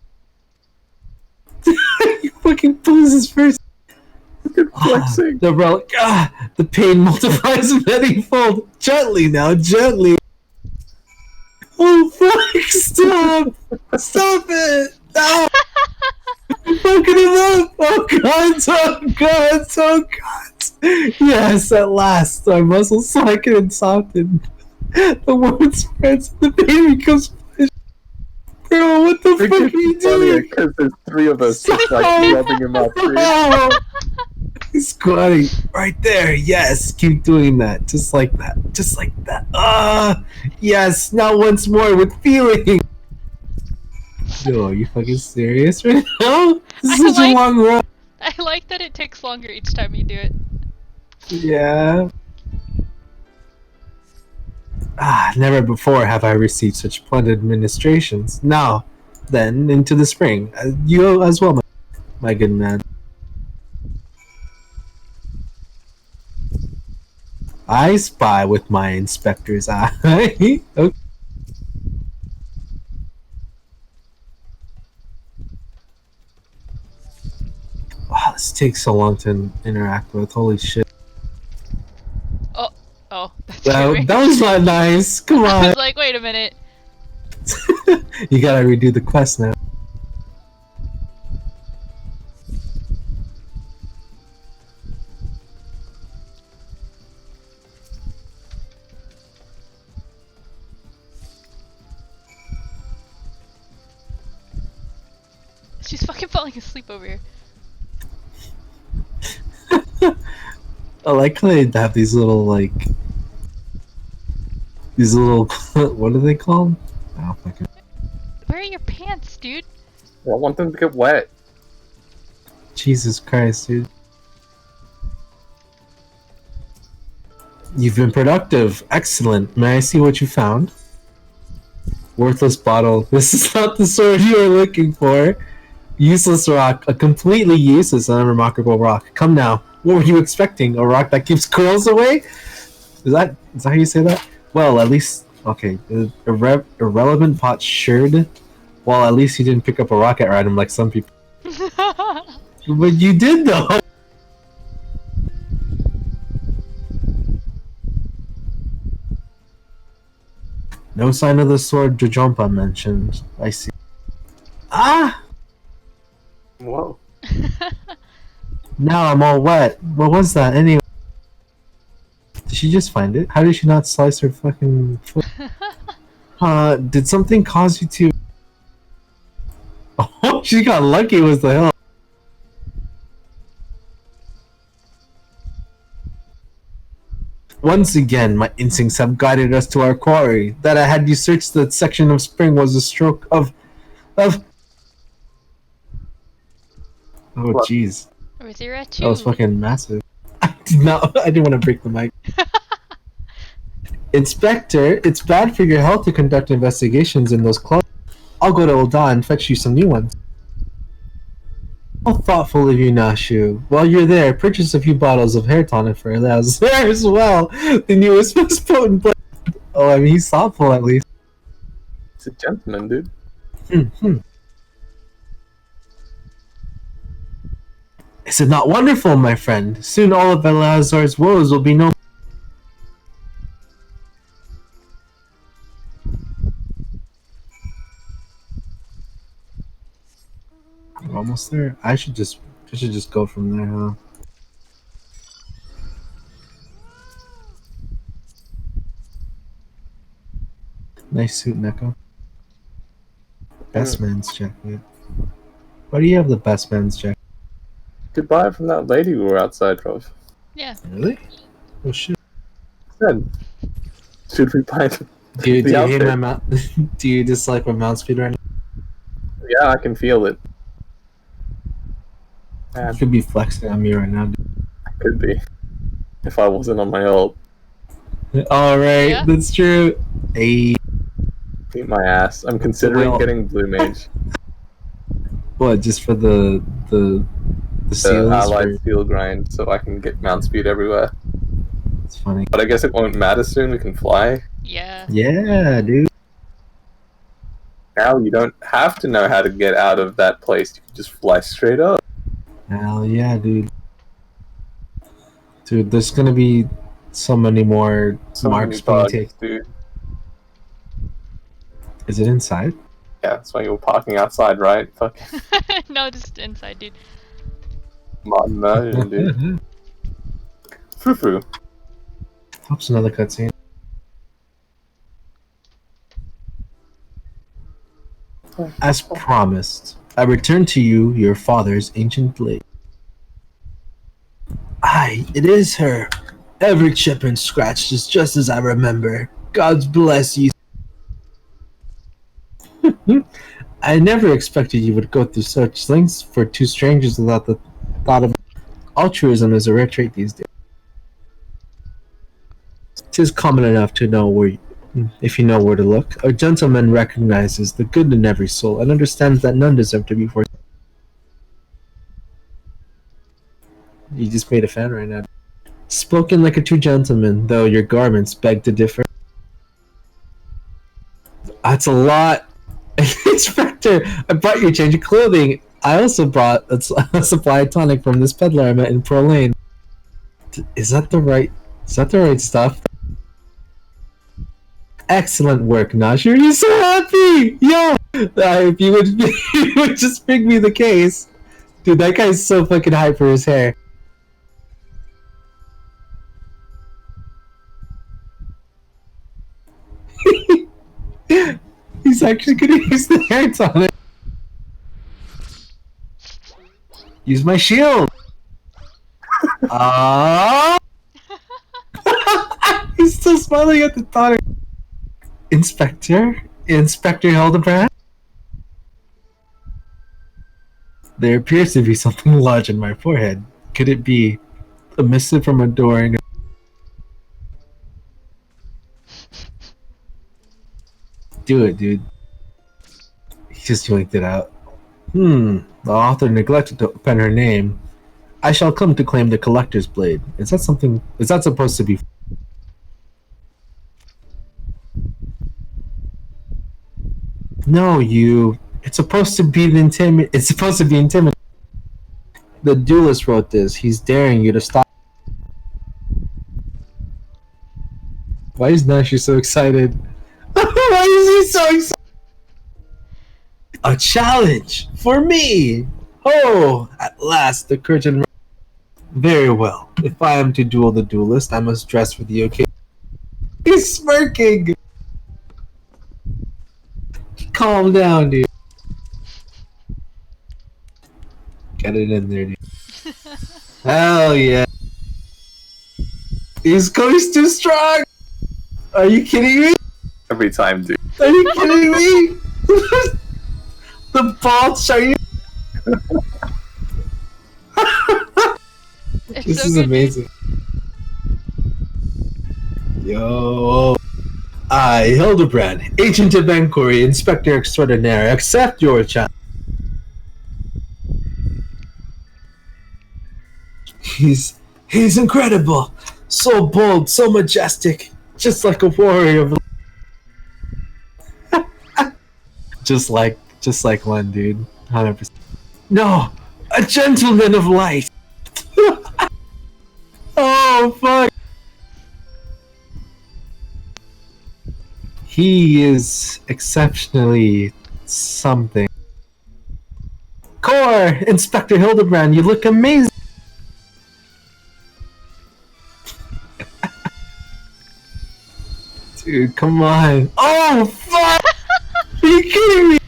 You fucking pose this first. Flexing. The relic. The pain multiplies manyfold. Gently now, gently. Oh fuck! Stop! Stop it! No! I'm fucking him up! Oh god! Oh god! Oh god! Yes, at last, our muscles slacken and soften. The wound spreads. The baby becomes flesh. Bro, what the fuck are you doing? Because there's three of us just like rubbing him up, dude. Oh! He's squatting right there. Yes, keep doing that. Just like that. Just like that. Yes. Now once more with feeling. Yo, are you fucking serious right now? This is such a long run. I like that it takes longer each time you do it. Yeah. Never before have I received such splendid administrations. Now, then, into the spring. You as well, my good man. I spy with my inspector's eye. Okay. Wow, this takes so long to interact with. Holy shit. Oh, that's scary. That was not nice. Come I on. was like, wait a minute. You gotta redo the quest now. She's fucking falling asleep over here. I like how they have these little, like... These little... What are they called? Oh, fucking... Where are your pants, dude? I want them to get wet. Jesus Christ, dude. You've been productive. Excellent. May I see what you found? Worthless bottle. This is not the sword you are looking for. Useless rock. A completely useless and unremarkable rock. Come now. What were you expecting? A rock that keeps curls away? Is that how you say that? Well, at least... Okay. Irrelevant pot shirred. Well, at least you didn't pick up a rocket random like some people. But you did, though! No sign of the sword Jojompa mentioned. I see. Ah! Whoa. Now I'm all wet. What was that anyway? Did she just find it? How did she not slice her fucking foot? Did something cause you to... Oh, she got lucky was the hell. Once again, my instincts have guided us to our quarry. That I had you search that section of spring was a stroke of... Oh, jeez. Where's your That was fucking massive. I didn't want to break the mic. Inspector, it's bad for your health to conduct investigations in those clothes. I'll go to Ulda and fetch you some new ones. How thoughtful of you, Nashu. While you're there, purchase a few bottles of hair tonic for Elias there as well. The newest, most potent blend. Oh, I mean, he's thoughtful at least. He's a gentleman, dude. Is it not wonderful, my friend? Soon all of Eleazar's woes will be no. We're almost there. I should just go from there, huh? Nice suit, Neko. Best man's jacket. Why do you have the best man's jacket? Could buy it from that lady we were outside of. Yeah. Really? Oh shit. Said, should we buy the Do you hate outfit? my mount? Do you dislike my mount speed right now? Yeah, I can feel it. You Man, could be flexing on me right now. Dude. could be. If I wasn't on my ult. Alright, Yeah? that's true. Hey. Beat my ass. I'm considering Well- getting blue mage. What, just for the The seals? allied steel grind, so I can get mount speed everywhere. It's funny. But I guess it won't matter soon, we can fly. Yeah. Yeah, dude. Now you don't have to know how to get out of that place, you can just fly straight up. Hell yeah, dude. Dude, there's gonna be so many more So marks many being bugs, taken. dude. Is it inside? Yeah, that's why you were parking outside, right? Fucking No, just inside, dude. modern version, dude. Foo-foo. Helps another cutscene. As promised, I return to you your father's ancient lake. Aye, it is her. Every chip and scratch is just as I remember. God's bless you. I never expected you would go through such lengths for two strangers without the thought of altruism is a rare trait these days. 'Tis common enough to know where, if you know where to look. A gentleman recognizes the good in every soul and understands that none deserve to be forsaken. You just made a fan right now. Spoken like a true gentleman, though your garments beg to differ. That's a lot. Inspector, I brought you change of clothing. I also brought a supply of tonic from this peddler I met in Pearl Lane. Is that the right stuff? Excellent work, Nasher. You're so happy! Yeah! If you would, you would just bring me the case. Dude, that guy's so fucking hyped for his hair. He's actually gonna use the hair tonic. Use my shield! Ah! He's still smiling at the tonic. Inspector Hildibrand? There appears to be something large in my forehead. Could it be a missive from adoring? Do it, dude. He just yoinked it out. The author neglected to pen her name. I shall come to claim the collector's blade. Is that supposed to be? No, you. It's supposed to be intimidating. The duelist wrote this. He's daring you to stop. Why is Nashi so excited? Why is he so excited? A challenge for me! Oh, at last the curtain. Very well. If I am to duel the duelist, I must dress for the occasion. He's smirking! Calm down, dude. Get it in there, dude. Hell yeah. He's too strong! Are you kidding me? Every time, dude. Are you kidding me? The balls are you? It's This so is good, dude. amazing. Yo. I, Hildibrand, Agent of Inquiry, Inspector Extraordinaire, accept your challenge. He's incredible. So bold, so majestic. Just like a warrior of... just like one, dude. 100%. No! A gentleman of light! Oh, fuck! He is exceptionally something. Core! Inspector Hildibrand, you look amazing! Dude, come on. Oh, fuck! Are you kidding me?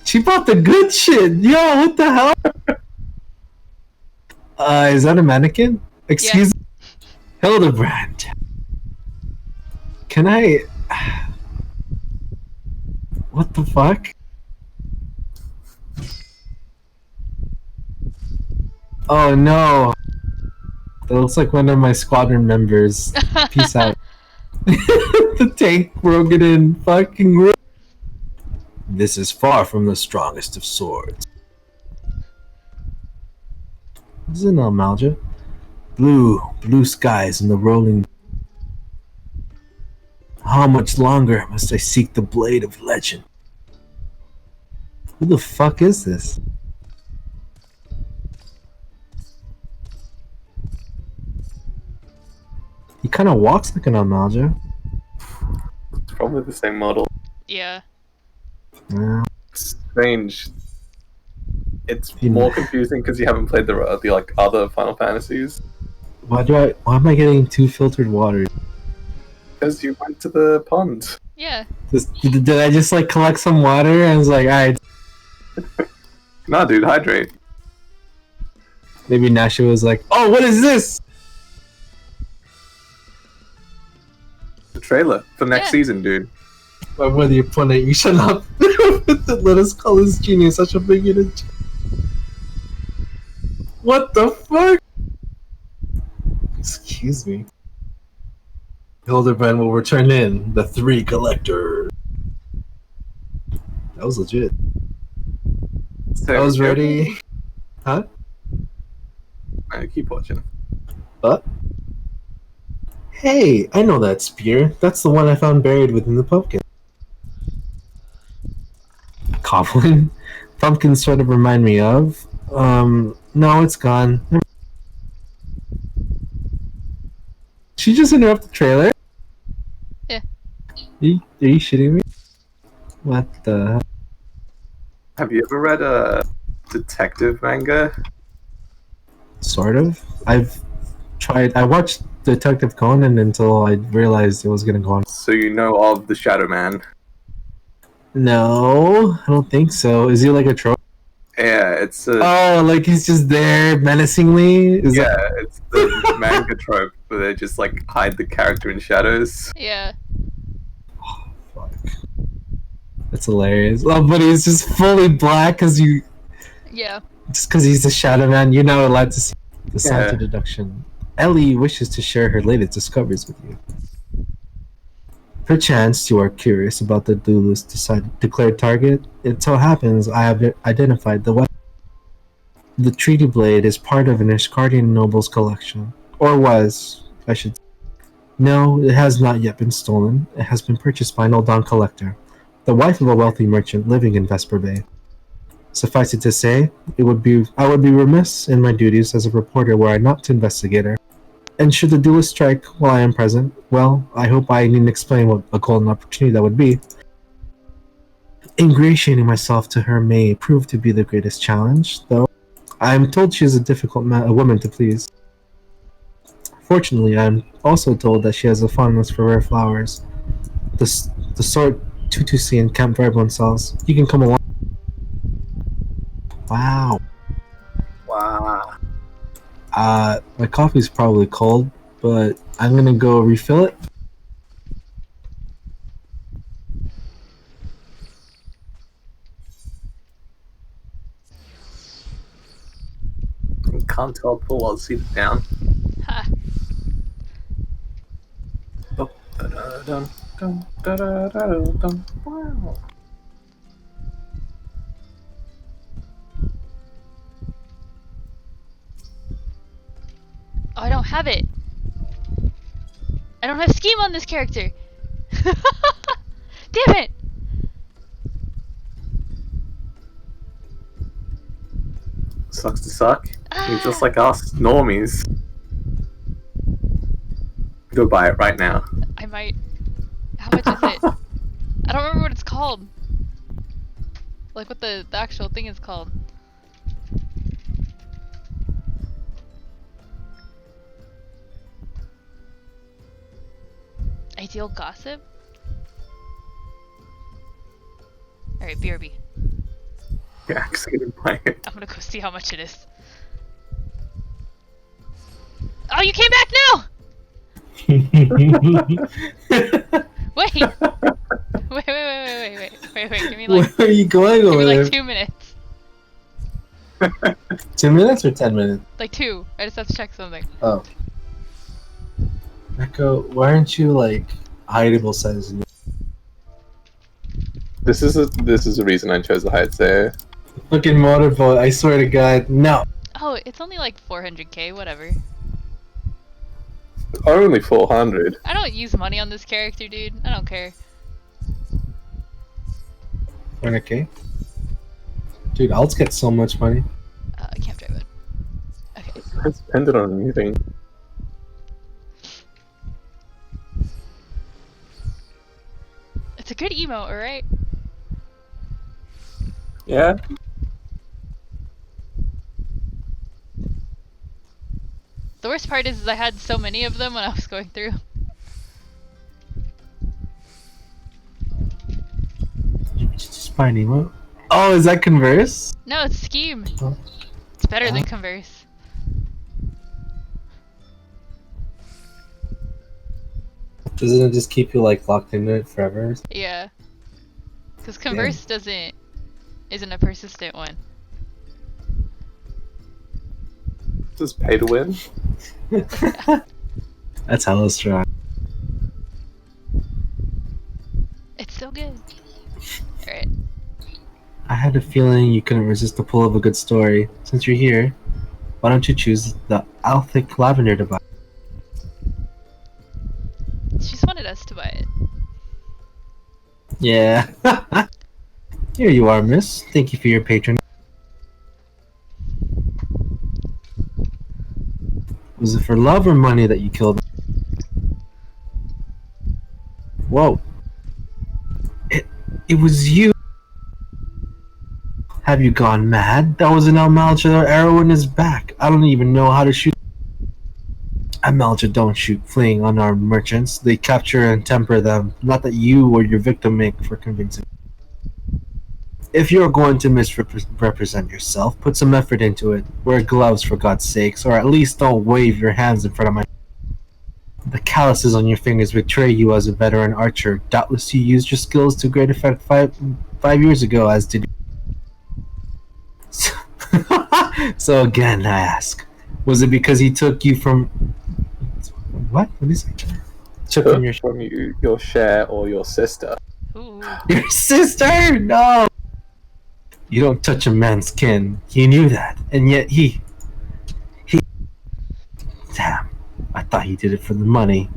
She bought the good shit! Yo, what the hell? Is that a mannequin? Excuse me? Hildibrand. Can I... What the fuck? Oh no. That looks like one of my squadron members. Peace out. The tank broke it in fucking... This is far from the strongest of swords. This is an lmao. Blue skies and the rolling... How much longer must I seek the blade of legend? Who the fuck is this? He kind of walks like an lmao. It's probably the same model. Yeah. Strange. It's more confusing because you haven't played the like other Final Fantasies. Why am I getting two filtered water? Because you went to the pond. Yeah. Did I just like collect some water and was like, alright. Nah, dude, hydrate. Maybe Nasha was like, oh, what is this? The trailer for next season, dude. My brother, you put it. You shut up. Let us call this genius such a big unit. What the fuck? Excuse me. Hildibrand will return in the 3 collector. That was legit. I was ready. Huh? Keep watching. What? Hey, I know that spear. That's the one I found buried within the pumpkin. Goblin? Pumpkins sort of remind me of. No, it's gone. She just interrupted the trailer? Yeah. Are you shitting me? What the hell? Have you ever read a detective manga? Sort of. I've tried. I watched Detective Conan until I realized it was gonna go on. So you know of the Shadow Man? No, I don't think so. Is he like a troll? Yeah, it's a... Oh, like he's just there menacingly? It's the manga trope where they just like hide the character in shadows. Yeah. Oh, fuck. That's hilarious. Oh, but he's just fully black because you... Yeah. Just because he's a shadow man, you're not allowed to see the science of deduction. Ellie wishes to share her latest discoveries with you. Perchance you are curious about the duelist declared target. It so happens I have identified the weapon. The treaty blade is part of an Ishkardian noble's collection. Or was, I should say. No, it has not yet been stolen. It has been purchased by an Oldan collector, the wife of a wealthy merchant living in Vesper Bay. Suffice it to say, I would be remiss in my duties as a reporter were I not to investigate her. And should the duelist strike while I am present, well, I hope I needn't explain what a golden opportunity that would be. Ingratiating myself to her may prove to be the greatest challenge, though I am told she is a difficult woman to please. Fortunately, I am also told that she has a fondness for rare flowers, the sort Tutusi and Camp Verbon sells. You can come along. Wow. Wow. My coffee's probably cold, but I'm gonna go refill it. Can't teleport while seated down. Ha. Dun, dun, da, da, da, da, dun. Wow. Oh, I don't have it. I don't have scheme on this character. Damn it! Sucks to suck. You're just Ah, like us, normies. Go buy it right now. I might. How much is it? I don't remember what it's called. Like what the actual thing is called. Ideal gossip? Alright, BRB. You're actually gonna buy it. I'm gonna go see how much it is. Oh, you came back now! Wait! Wait. Give me like, Where are you going give over me there? like 2 minutes. 2 minutes or 10 minutes? Like 2. I just have to check something. Oh. Echo, why aren't you like hideable size? This is the reason I chose the height there. Fucking motorboat, I swear to God, no. Oh, it's only like 400k, whatever. Only 400. I don't use money on this character, dude. I don't care. Okay. Dude, alts get so much money. I can't drive it. Okay. It's dependent on anything. It's a good emote, alright? Yeah. The worst part is I had so many of them when I was going through. Just buy an emote. Oh, is that Converse? No, it's Scheme. Oh. It's better than Converse. Doesn't it just keep you like locked into it forever? Yeah. Because Converse isn't a persistent one. Just pay to win. That's hella strong. It's so good. Alright. I had a feeling you couldn't resist the pull of a good story. Since you're here, why don't you choose the Althic Lavender to buy? She just wanted us to buy it. Yeah. Here you are, miss. Thank you for your patronage. Was it for love or money that you killed? Whoa. It was you. Have you gone mad? That was an Almalcha arrow in his back. I don't even know how to shoot. Almalcha don't shoot fleeing unarmed merchants. They capture and temper them. Not that you or your victim make for convincing. If you're going to misrepresent yourself, put some effort into it. Wear gloves for God's sakes, or at least don't wave your hands in front of my... The calluses on your fingers betray you as a veteran archer. Doubtless you used your skills to great effect five years ago, as did you. So again, I ask, was it because he took you from... What? What is it? Took from your share or your sister. Ooh. Your sister? No! You don't touch a man's skin. He knew that. And yet he... Damn. I thought he did it for the money.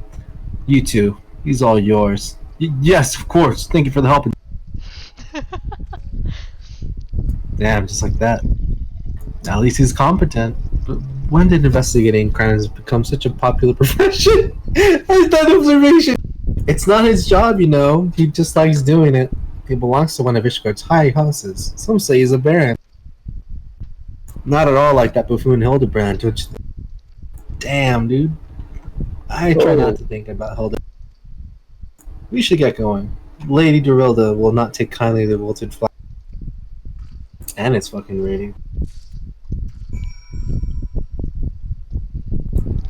You two. He's all yours. Yes, of course. Thank you for the help. Damn, just like that. At least he's competent. But when did investigating crimes become such a popular profession? I thought observation. It's not his job, you know. He just likes doing it. He belongs to one of Ishgard's high houses. Some say he's a baron. Not at all like that buffoon Hildibrand, which... Damn, dude. I try not to think about Hildibrand. We should get going. Lady Dorilda will not take kindly to wilted flower. And its fucking rating.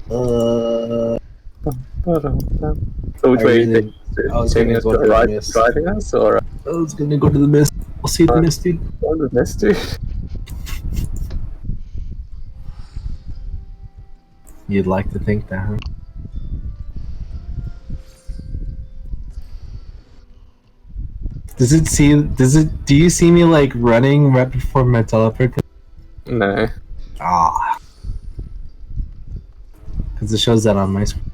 So which way you think? I was gonna go to the mist. Driving us, or I was gonna go to the mist. We'll see the mist, dude. on the mist, dude? You'd like to think that, huh? Do you see me like running right before my teleport? No. Ah. Because it shows that on my screen.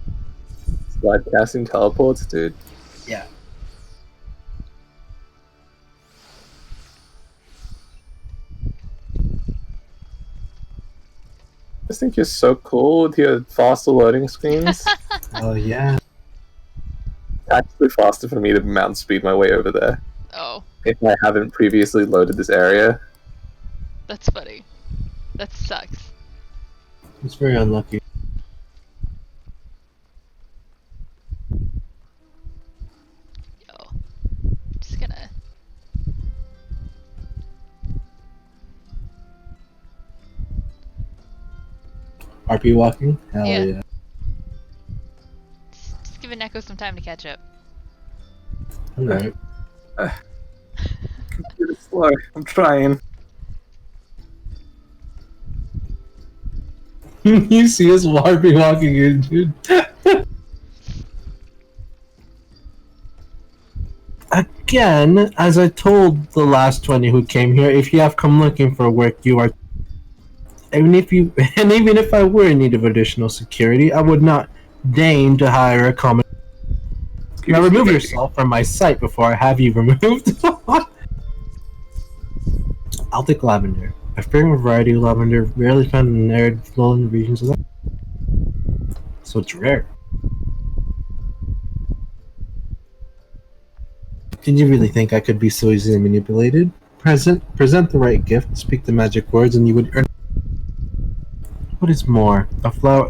Slide casting teleports, dude. Yeah. I just think you're so cool with your faster loading screens. Oh yeah. Actually faster for me to mountain speed my way over there. Oh, If I haven't previously loaded this area. that's funny. That sucks. It's very unlucky. Yo. Just gonna. RP walking? Hell Yeah. yeah. Just giving Neko some time to catch up. Alright. Computer slow. I'm trying. You see us RP walking in, dude. Again, as I told the last 20 who came here, if you have come looking for work, you are. Even if I were in need of additional security, I would not deign to hire a common. Now remove yourself from my sight before I have you removed. I'll take lavender. A fair variety of lavender, rarely found in arid lowland regions. So it's rare. Did you really think I could be so easily manipulated? Present the right gift, speak the magic words, and you would earn. What is more?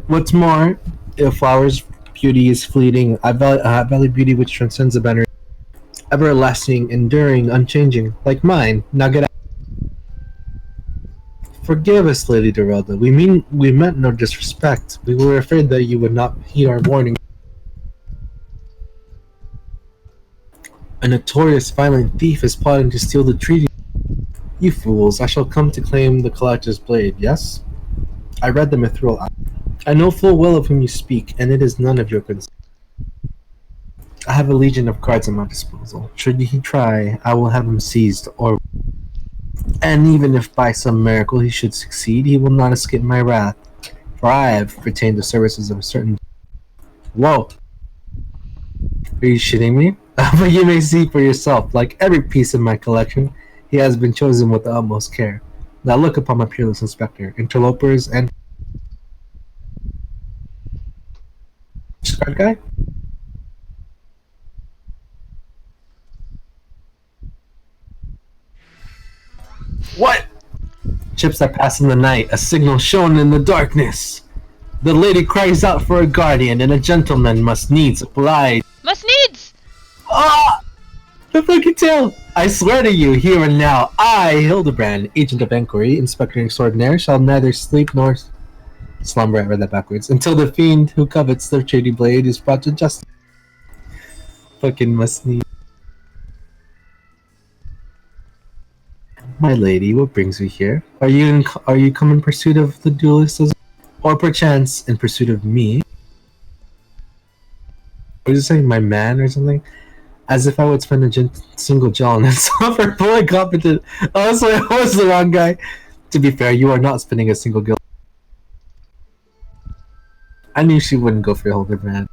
What's more? A flower's beauty is fleeting. I value beauty which transcends the banner. Everlasting, enduring, unchanging, like mine. Now get out. Forgive us, Lady Dorelda. We meant no disrespect. We were afraid that you would not heed our warning. A notorious violent thief is plotting to steal the treaty. You fools, I shall come to claim the collector's blade, yes? I read the mithril. I know full well of whom you speak, and it is none of your concern. I have a legion of guards at my disposal. Should he try, I will have him seized, or... And even if by some miracle he should succeed, he will not escape my wrath, for I have retained the services of a certain... Whoa! Are you shitting me? But you may see for yourself, like every piece of my collection, he has been chosen with the utmost care. Now look upon my peerless inspector, interlopers, and... Card guy? What? Chips that pass in the night, a signal shown in the darkness. The lady cries out for a guardian, and a gentleman must needs oblige. Must needs! Ah! The fucking tail! I swear to you, here and now, I, Hildibrand, agent of inquiry, inspector extraordinaire, shall neither sleep nor slumber. I read that backwards. Until the fiend who covets the shady blade is brought to justice. Fucking must need. My lady, what brings you here? Are you come in pursuit of the duelist, or perchance in pursuit of me? What was it saying, my man or something? As if I would spend a single gel and suffer fully competent. Oh, so I was the wrong guy. To be fair, you are not spending a single gil. I knew she wouldn't go for Hildibrand.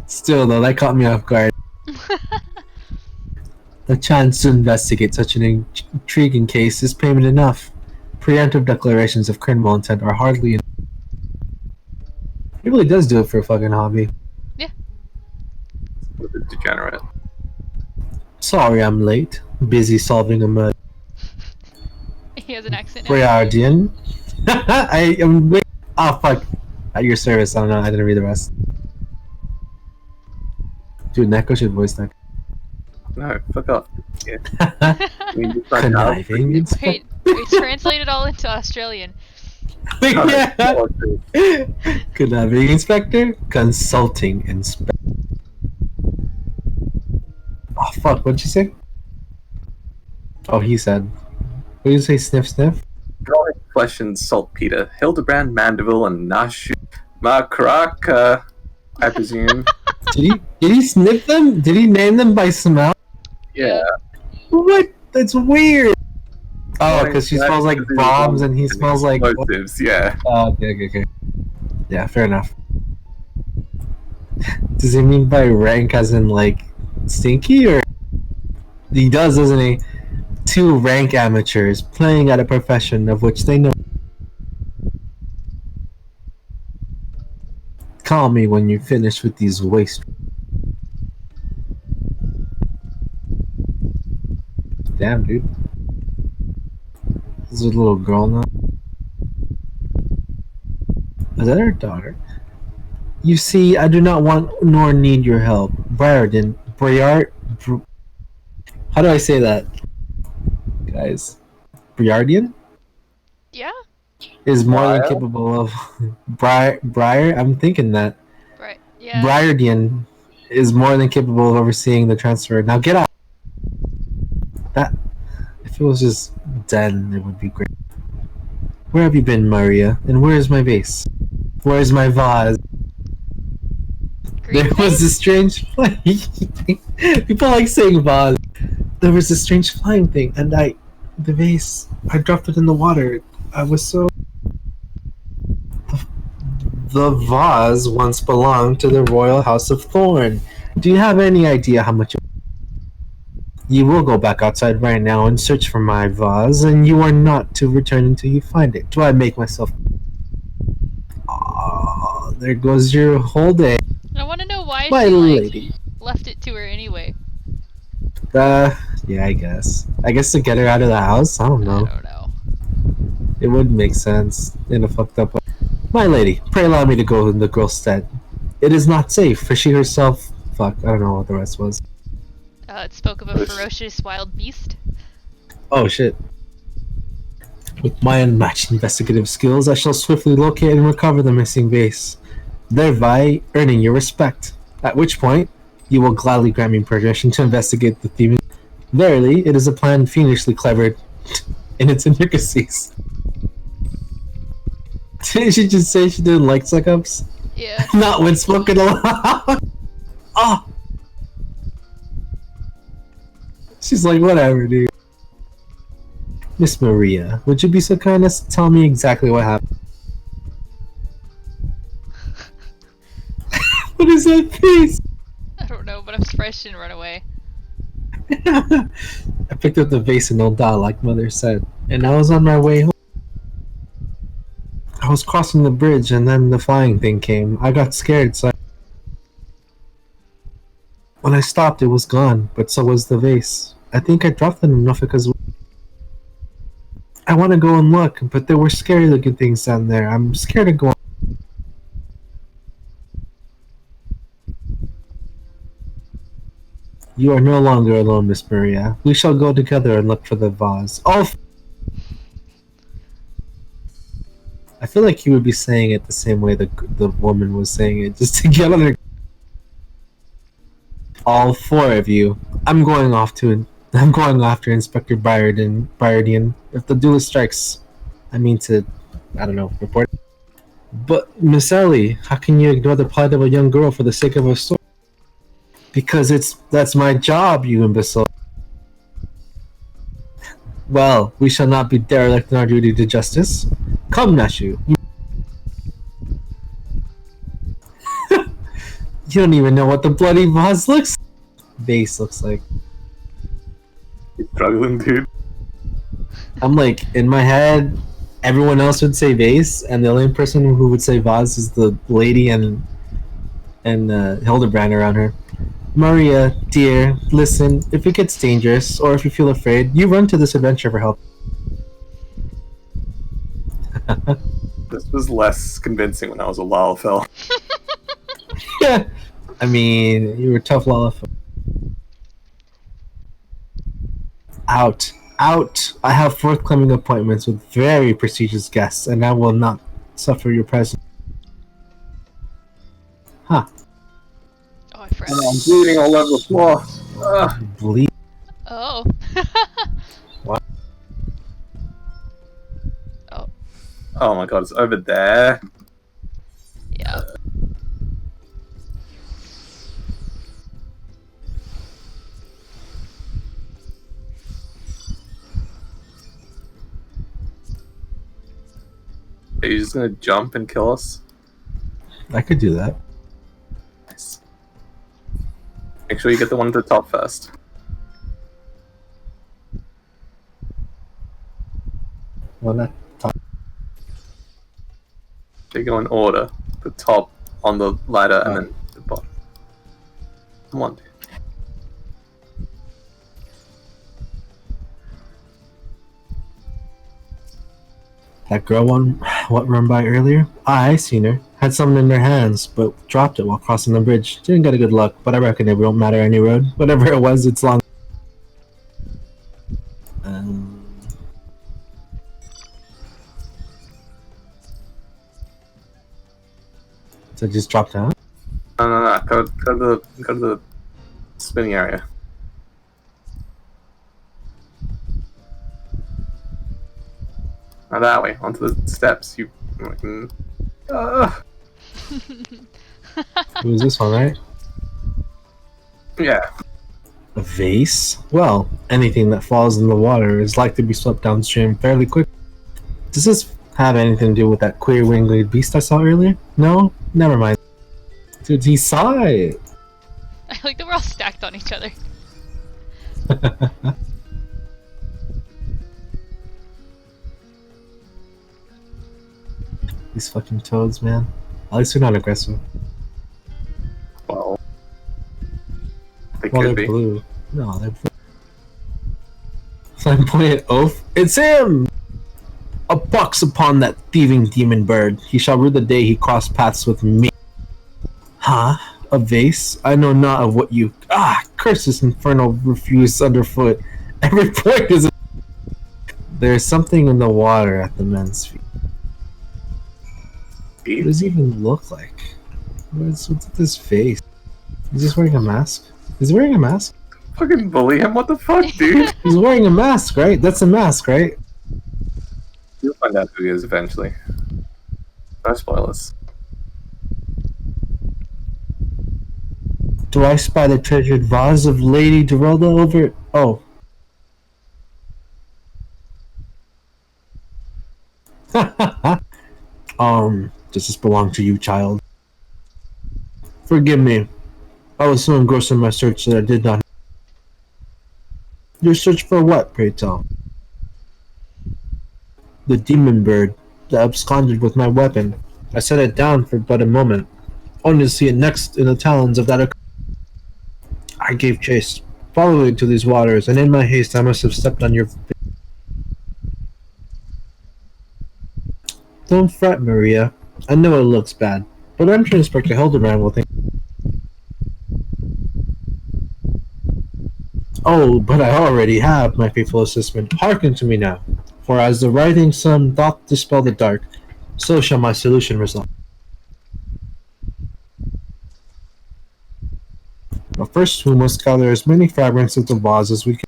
Still, though, that caught me off guard. The chance to investigate such an intriguing case is payment enough. Preemptive declarations of criminal intent are hardly. He really does do it for a fucking hobby. Yeah. With a degenerate. Sorry I'm late. Busy solving a murder. He has an accent now. Briardian. I am wait. Oh fuck. At your service. I don't know. I didn't read the rest. Dude, Neko should voice that. No, fuck off. Yeah. Conniving. Wait, translate it all into Australian. Yeah. Conniving inspector. Consulting inspector. Oh fuck, what'd you say? Oh, he said. What did you say, sniff sniff? Drawing questions Saltpeter, Hildibrand, Mandeville, and Nashu Makraka, I presume. Did he sniff them? Did he name them by smell? Yeah. What? That's weird. Oh, Well, because she that's smells like because he bombs was and he smells like. explosives. Yeah. Oh, okay. Yeah, fair enough. Does he mean by rank as in like stinky, or he does, doesn't he? Two rank amateurs playing at a profession of which they know. Call me when you're finished with these waste. Damn, dude. This is a little girl now. Is that her daughter? You see, I do not want nor need your help. How do I say that, guys? Briardian Yeah? is more than Briar? capable of. Briar? I'm thinking that. Right. Yeah. Briardian is more than capable of overseeing the transfer. Now get out! That. If it was just Zen, it would be great. Where have you been, Maria? And where is my vase? Where is my vase? Green There was face? a strange flying. People like saying vase. There was a strange flying thing, and the vase, I dropped it in the water. I was so. The vase once belonged to the royal house of Thorn. Do you have any idea how much? You will go back outside right now and search for my vase, and you are not to return until you find it. Do I make myself? Oh, there goes your whole day, I want to know why my she, like, lady. left it to her anyway. Yeah, I guess. I guess to get her out of the house. I don't I know. don't know. It would make sense in a fucked up way. My lady, pray allow me to go in the girl's stead. It is not safe, for she herself. Fuck, I don't know what the rest was. It spoke of a ferocious wild beast. Oh shit. With my unmatched investigative skills, I shall swiftly locate and recover the missing vase, thereby earning your respect. At which point, you will gladly grant me permission to investigate the theme. Verily, it is a plan fiendishly clever in its intricacies. Didn't she just say she didn't like suck-ups? Yeah. Not when spoken aloud. Oh! She's like, whatever, dude. Miss Maria, would you be so kind as to tell me exactly what happened? What is that face? I don't know, but I'm surprised she didn't run away. I picked up the vase and old doll, like Mother said, and I was on my way home. I was crossing the bridge, and then the flying thing came. I got scared, so when I stopped, it was gone, but so was the vase. I think I dropped it in because I want to go and look, but there were scary looking things down there. I'm scared to go. You are no longer alone, Miss Maria. We shall go together and look for the vase. Oh! I feel like you would be saying it the same way the woman was saying it, just to get on her. All four of you. I'm going after Inspector Byardian. If the duelist strikes, I mean to, I don't know, report. But Miss Ellie, how can you ignore the plight of a young girl for the sake of a story? Because that's my job, you imbecile. Well, we shall not be derelict in our duty to justice. Come, Nashu. You don't even know what the bloody vase looks like. He's struggling, dude. I'm like, in my head, everyone else would say vase, and the only person who would say vase is the lady and Hildibrand around her. Maria, dear, listen, if it gets dangerous, or if you feel afraid, you run to this adventure for help. This was less convincing when I was a Lalafell. Yeah. I mean, you were tough, Lalafell. Out. I have forthcoming appointments with very prestigious guests, and I will not suffer your presence. Huh. Oh, I forgot. I'm bleeding all over the floor. Ugh. Bleed. Oh. What? Oh, Oh my god, it's over there. yeah. Are you just gonna jump and kill us? I could do that. Nice. Make sure you get the one at the top first. Well, that top. They go in order. The top on the ladder and then the bottom. Come on, dude. That girl what run by earlier? I seen her. Had something in their hands, but dropped it while crossing the bridge. Didn't get a good look, but I reckon it won't matter any road. Whatever it was, it's long. So just drop down? No. Go to the spinning area. Not that way. Onto the steps. You. It was this one, right? Yeah. A vase? Well, anything that falls in the water is like to be swept downstream fairly quick. Does this have anything to do with that queer winged beast I saw earlier? No? Never mind. Dude, he saw it! I like that we're all stacked on each other. These fucking toads, man. At least they're not aggressive. Well, they Well, could they're be. blue. No, they're blue. Flamboyant oath. It's him! A pox upon that thieving demon bird. He shall rue the day he crossed paths with me. Huh? A vase? I know not of what you... curse this infernal refuse underfoot. Every point is... There's something in the water at the men's feet. What does he even look like? What's with this face? Is he wearing a mask? Is he wearing a mask? Fucking bully him. What the fuck, dude? He's wearing a mask, right? That's a mask, right? You'll find out who he is eventually. No spoilers. Do I spy the treasured vase of Lady Dorelda over... Oh. Does this belong to you, child? Forgive me. I was so engrossed in my search that I did not... Your search for what, pray tell? The demon bird that absconded with my weapon. I set it down for but a moment, only to see it next in the talons of that... I gave chase, following to these waters, and in my haste I must have stepped on your... Don't fret, Maria. I know it looks bad, but I'm sure Inspector Hildibrand will think... Oh, but I already have, my faithful assistant. Hearken to me now, for as the rising sun doth dispel the dark, so shall my solution result. But first we must gather as many fragments of the vase as we can.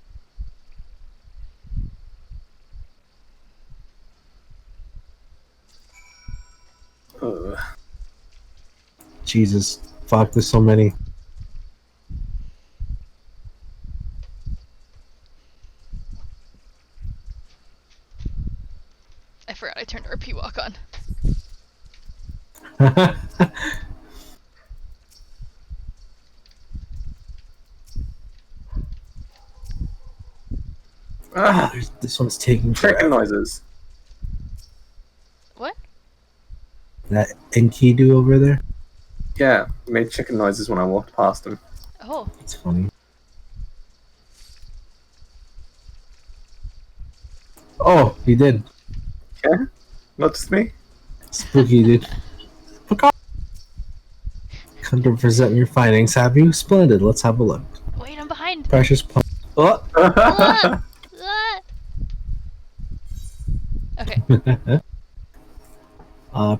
Jesus, fuck, there's so many. I forgot I turned RP walk on. This one's taking Chicken forever. noises. What? That Enkidu over there? Yeah, he made chicken noises when I walked past him. Oh. It's funny. Oh, he did. Yeah? Not just me? Spooky, dude. Come to present your findings, have you? Splendid, let's have a look. Wait, I'm behind. Precious Oh! Ah! Okay.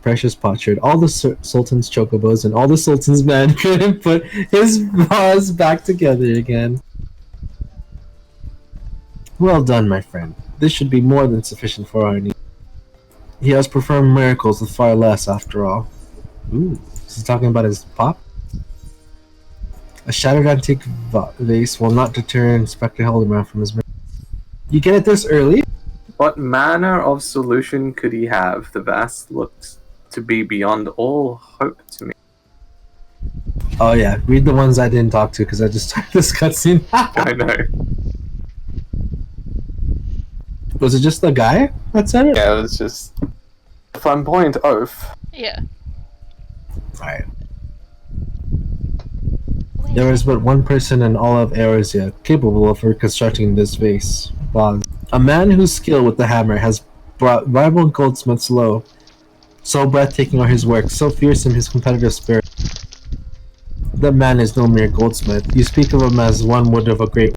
Precious potsherd. All the Sultan's chocobos and all the Sultan's men couldn't put his paws back together again. Well done, my friend. This should be more than sufficient for our needs. He has performed miracles with far less, after all. Ooh, is he talking about his pop? A shattered antique vase will not deter Inspector Hildibrand from his mission. You get it this early? What manner of solution could he have? The vast looked to be beyond all hope to me. Oh yeah, read the ones I didn't talk to because I just started this cutscene. I know. Was it just the guy that said it? Yeah, it was just a flamboyant oath. Yeah. Alright. There is but one person in all of Eorzea capable of reconstructing this vase. Bog. A man whose skill with the hammer has brought rival goldsmiths low. So breathtaking are his work, so fearsome his competitive spirit. That man is no mere goldsmith. You speak of him as one would of a great...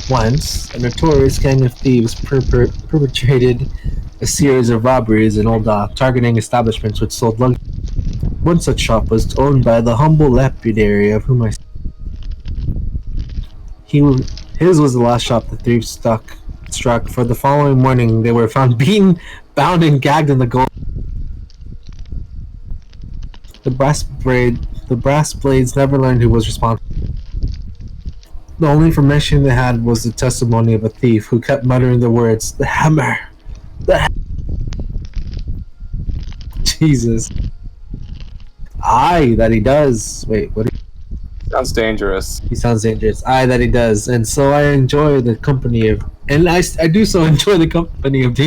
Once, a notorious gang of thieves perpetrated a series of robberies in Ul'dah, targeting establishments which sold luxury. One such shop was owned by the humble lapidary of whom his was the last shop the thieves struck. For the following morning, they were found beaten, bound, and gagged in the gold. The brass blades never learned who was responsible. The only information they had was the testimony of a thief who kept muttering the words, "The hammer! The hammer!" Jesus. Aye, that he does. Wait, what? Sounds dangerous. He sounds dangerous. Aye, that he does. And so I enjoy the company of... And I do so enjoy the company of...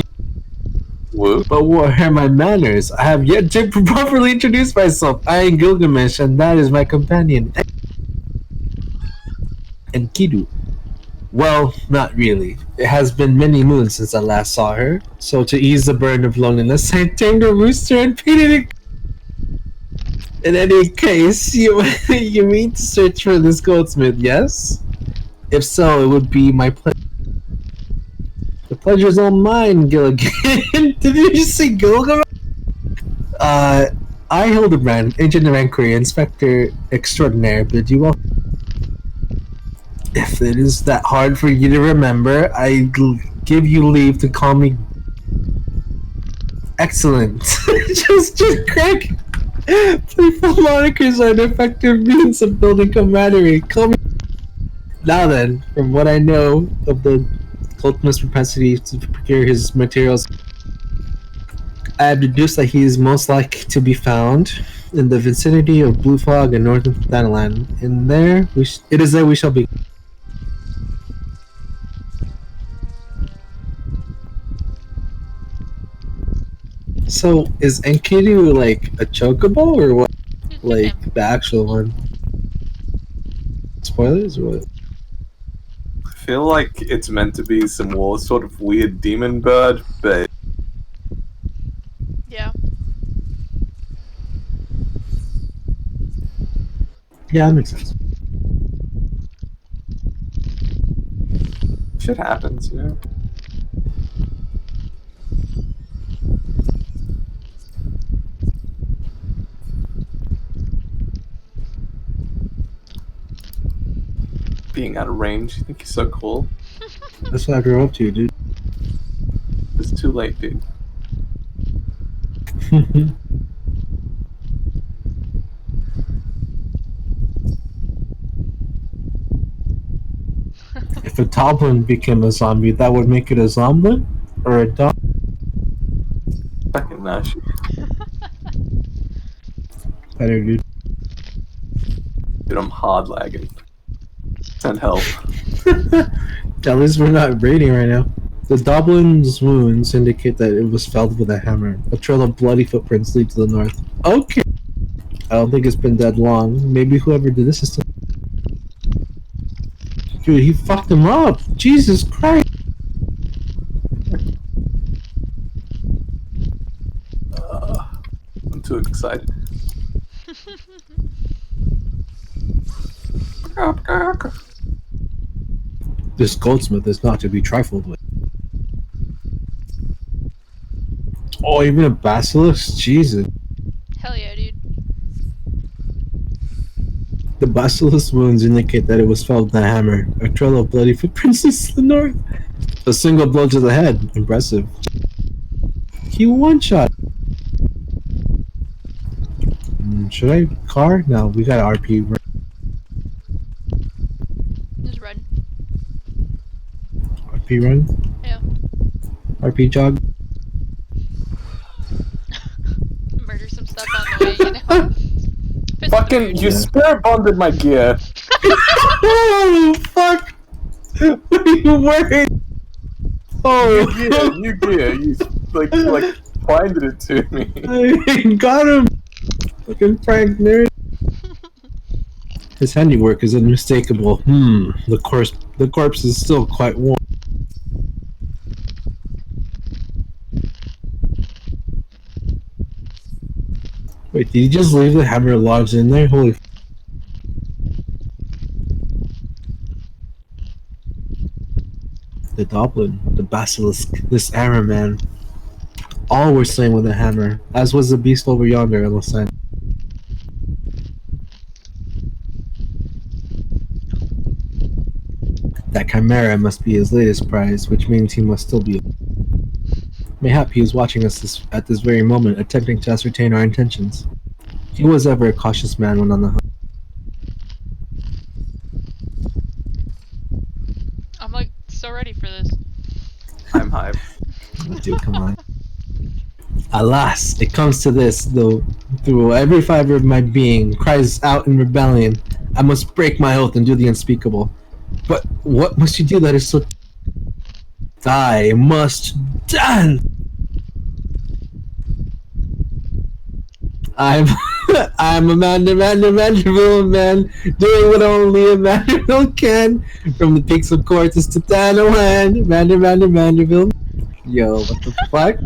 Woo. But what are my manners? I have yet to properly introduce myself. I am Gilgamesh, and that is my companion. And Kidu. Well, not really. It has been many moons since I last saw her. So to ease the burden of loneliness, I tamed a rooster and painted it. In any case, you mean to search for this goldsmith, yes? If so, it would be my pleasure. The pleasure's all mine, Gilligan. Did you just say Gilgamesh? I, Hildibrand, Agent of Inquiry, Inspector Extraordinaire, bid you well. If it is that hard for you to remember, I give you leave to call me... Excellent. just Craig. Playful monikers are an effective means of building camaraderie. Call me... Now then, from what I know of the goldsmith's propensity to procure his materials, I have deduced that he is most likely to be found in the vicinity of Blue Fog and northern Thanalan. It is there we shall be. So, is Enkidu like a chocobo or what? Like the actual one? Spoilers or what? I feel like it's meant to be some more sort of weird demon bird, but Yeah. Yeah, that makes sense. shit happens, you know? Being out of range, you think he's so cool? That's what I grew up to, dude. It's too late, dude. If a goblin became a zombie, that would make it a zombie? Or a dog? Fucking Nash. Better, dude. Dude, I'm hard lagging. Send help. At least we're not raiding right now. The goblin's wounds indicate that it was felled with a hammer. A trail of bloody footprints lead to the north. Okay. I don't think it's been dead long. Maybe whoever did this is still... Dude, he fucked him up! Jesus Christ! I'm too excited. This goldsmith is not to be trifled with. Oh, even a basilisk? Jesus. Hell yeah, dude. The basilisk wounds indicate that it was felled with a hammer. A trail of bloody footprints leads to the north. A single blow to the head. Impressive. He one-shot. Should I car? No, we got RP. Just run. RP RP run? Yeah. RP jog? Murder some stuff on the way, you know. Fits with the Fucking, mood. you spare bonded my gear. Oh, fuck! What are you wearing? Oh, New gear. You like blinded it to me. I got him! Fucking Frank nerd. His handiwork is unmistakable. The corpse is still quite warm. Wait, did you just leave the hammer lodged in there? Holy f. The goblin, the basilisk, this arrow man. All were slain with a hammer, as was the beast over yonder, Elosan. That chimera must be his latest prize, which means he must still be. Mayhap he is watching us at this very moment, attempting to ascertain our intentions. He was ever a cautious man when on the hunt. I'm like so ready for this. I'm hyped. Dude, come on. Alas, it comes to this, though, through every fiber of my being cries out in rebellion. I must break my oath and do the unspeakable. But what must you do that is so... I must dance! I'm a Manderville man, doing what only a Manderville can. From the peaks of Cortes to Tanoan, Manderville. Yo, what the fuck?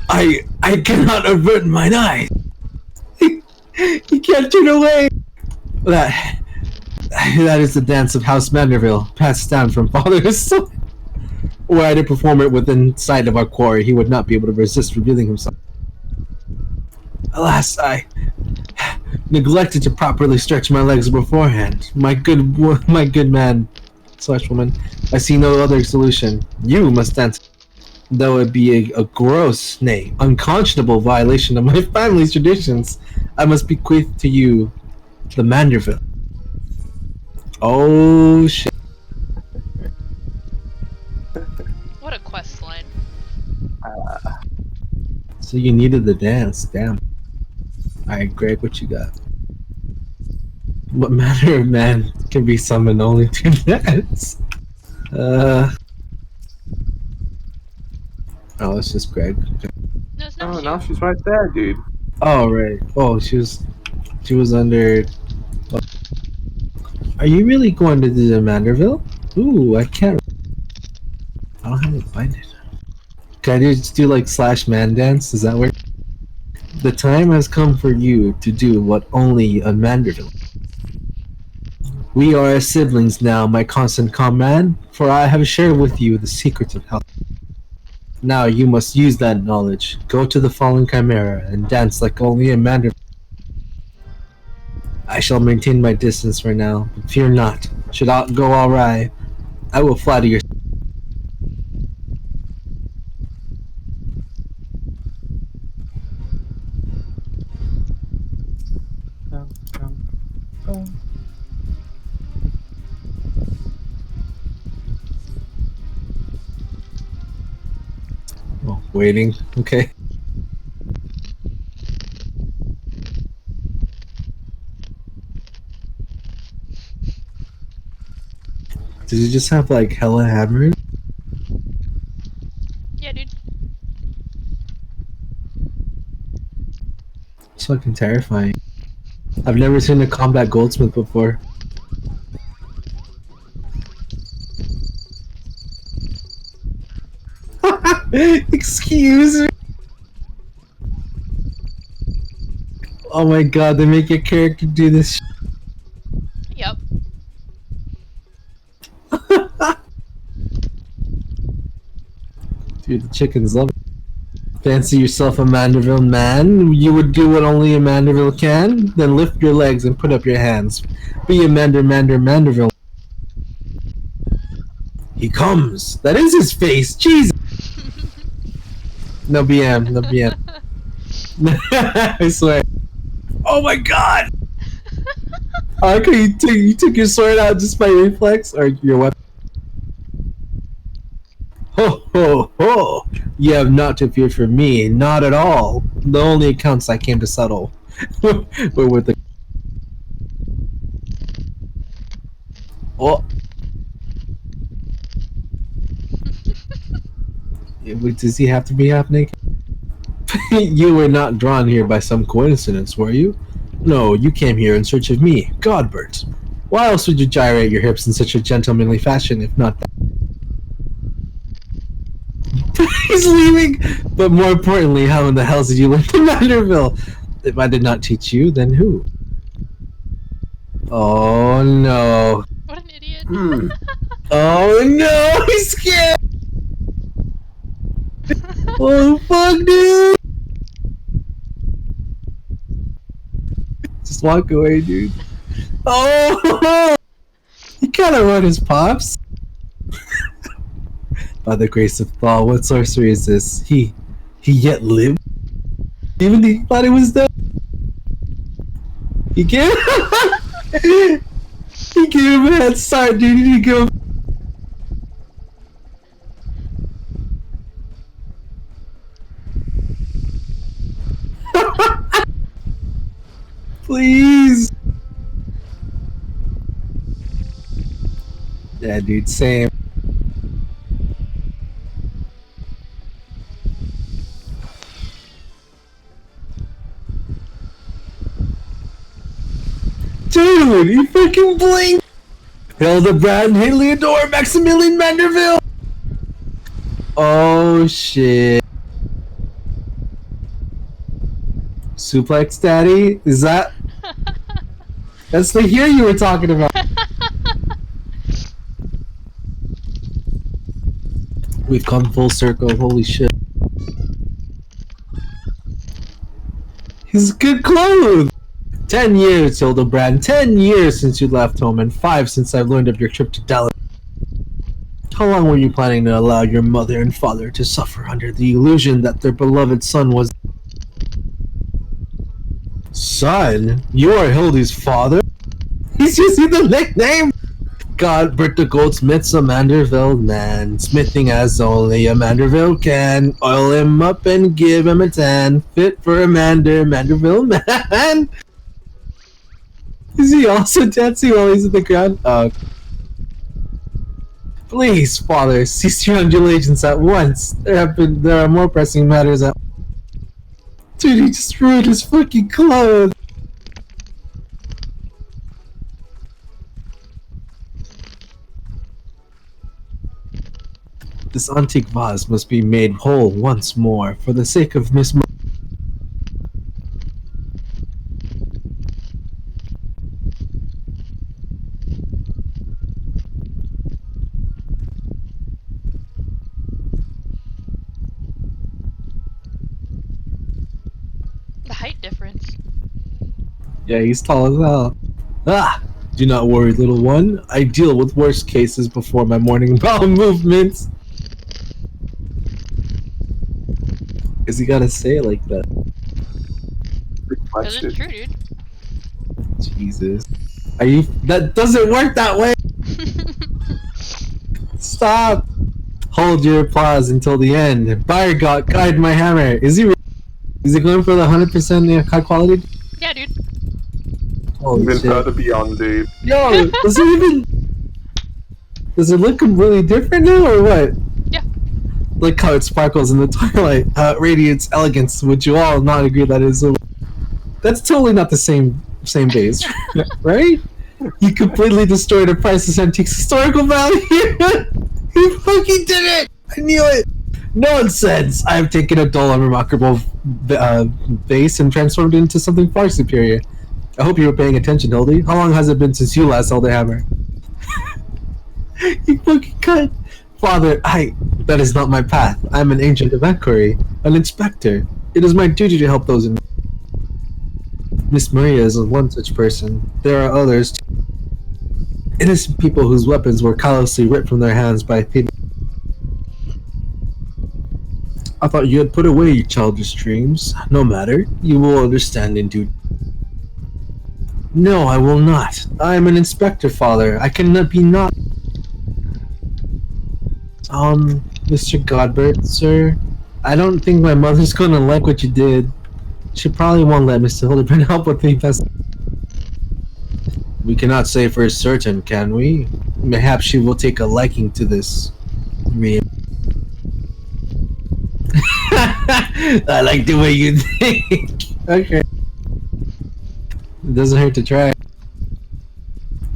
I cannot avert mine eyes. He can't turn away. That is the dance of House Manderville, passed down from father to son. Were I to perform it within sight of our quarry, he would not be able to resist revealing himself. Alas, I neglected to properly stretch my legs beforehand. My good man / woman, I see no other solution. You must dance. Though it be a gross, nay, unconscionable violation of my family's traditions, I must bequeath to you the Manderville. Oh shit. What a quest line. So you needed the dance, damn. Alright, Greg, what you got? What manner of man can be summoned only to dance? Oh, it's just Greg. Okay. No, it's not Oh, you. now she's right there, dude. Oh, right. Oh, she was under... Are you really going to do the Manderville? Ooh, I can't... I don't have it binded. Can I just do like /man dance? Does that work? The time has come for you to do what only a Manderville. We are as siblings now, my constant comrade, for I have shared with you the secrets of health. Now you must use that knowledge. Go to the fallen chimera and dance like only a Manderville. I shall maintain my distance for now, but fear not. Should all go awry, I will fly to your... Oh, waiting. Okay. Did you just have like hella hammers? Yeah, dude. It's fucking terrifying. I've never seen a combat goldsmith before. Excuse me. Oh my god, they make your character do this. Yep. Dude, the chickens love it. Fancy yourself a Manderville man? You would do what only a Manderville can? Then lift your legs and put up your hands. Be a Manderville. He comes! That is his face! Jesus! No BM, no BM. I swear. Oh my god! I like how you took your sword out just by reflex, or your weapon. ho, ho! You have not to fear for me, not at all. The only accounts I came to settle were with the... Oh! Does he have to be half naked? You were not drawn here by some coincidence, were you? No, you came here in search of me, Godbert. Why else would you gyrate your hips in such a gentlemanly fashion, if not that? He's leaving! But more importantly, how in the hell did you learn to Manderville? If I did not teach you, then who? Oh no. What an idiot. Oh no, he's scared! Oh fuck, dude! Just walk away, dude. Oh! He kinda run his pops. By the grace of Thal, what sorcery is this? He yet lived? Even he thought he was dead? He gave he gave him a head start, dude. He gave him... Please. Yeah, dude, same. Dude, you freaking blinked! Hildibrand, Heliodor, Maximilian Manderville! Oh shit. Suplex Daddy? Is that... That's the here you were talking about. We've come full circle, holy shit. He's good clothes! 10 years, Hildibrand. 10 years since you left home, and 5 since I learned of your trip to Dallas. How long were you planning to allow your mother and father to suffer under the illusion that their beloved son was... Son? You are Hildy's father? He's using the nickname! Godbert the Goldsmith's a Manderville man, smithing as only a Manderville can. Oil him up and give him a tan, fit for a Manderville man! Is he also dancing while he's at the ground? Please, father, cease your undulations at once. There are more pressing matters at... Dude, he just ruined his fucking clothes! This antique vase must be made whole once more, for the sake of Miss Mo... The height difference. Yeah, he's tall as hell. Ah! Do not worry, little one. I deal with worse cases before my morning bowel movements. Is he gotta say it like that? Because it's true, dude. Jesus. Are you... That doesn't work that way! Stop! Hold your applause until the end. By God, guide my hammer. Is he going for the 100% high quality? Yeah, dude. Holy Even shit. further beyond, dude. Yo, does it even... Does it look completely different now, or what? Yeah. Like how it sparkles in the twilight. How it radiates elegance. Would you all not agree that is a... That's totally not the same base, right? You completely destroyed a priceless antique's historical value! You fucking did it! I knew it! Nonsense! I have taken a dull and remarkable base and transformed it into something far superior. I hope you were paying attention, Hildy. How long has it been since you last held a hammer? You fucking cut! Father, that is not my path. I am an agent of inquiry, an inspector. It is my duty to help those in... Miss Maria is one such person. There are others too. Innocent people whose weapons were callously ripped from their hands by thieving. I thought you had put away your childish dreams. No matter, you will understand in due... No, I will not. I am an inspector, father. I cannot be not... Mr. Godbert, sir, I don't think my mother's gonna like what you did. She probably won't let Mr. Hildibrand help with the invest. We cannot say for certain, can we? Perhaps she will take a liking to this. I like the way you think. Okay. It doesn't hurt to try.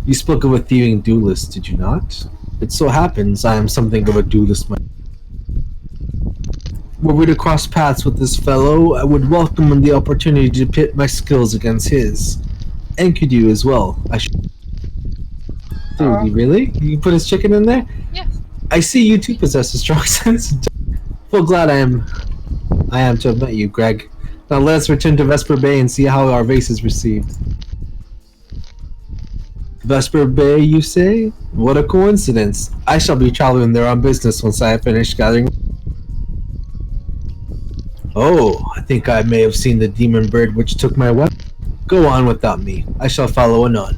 You spoke of a thieving duelist, did you not? It so happens I am something of a duelist myself. Were we to cross paths with this fellow, I would welcome the opportunity to pit my skills against his. And could you as well. I should. Dude, you really? You put his chicken in there? Yeah. I see you too possess a strong sense of. Well, glad I am to have met you, Greg. Now let us return to Vesper Bay and see how our vase is received. Vesper Bay, you say? What a coincidence. I shall be traveling there on business once I have finished gathering. Oh, I think I may have seen the demon bird which took my weapon. Go on without me. I shall follow anon.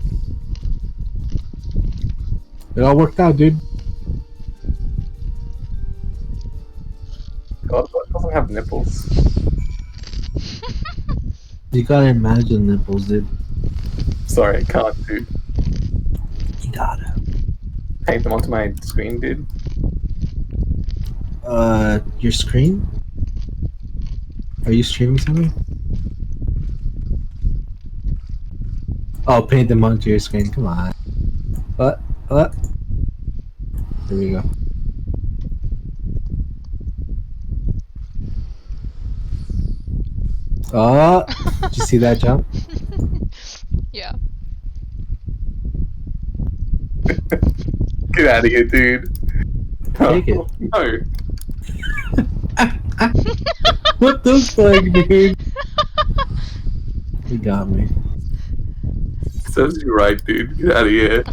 It all worked out, dude. God, what doesn't have nipples? You gotta imagine nipples, dude. Sorry, I can't, dude. You gotta. Paint them onto my screen, dude. Your screen? Are you streaming something? Oh, paint them onto your screen. Come on. What? What? There we go. Oh, did you see that jump? Yeah. Get out of here, dude. Take it. No. What the fuck, dude? You got me. Says you're right, dude. Get out of here.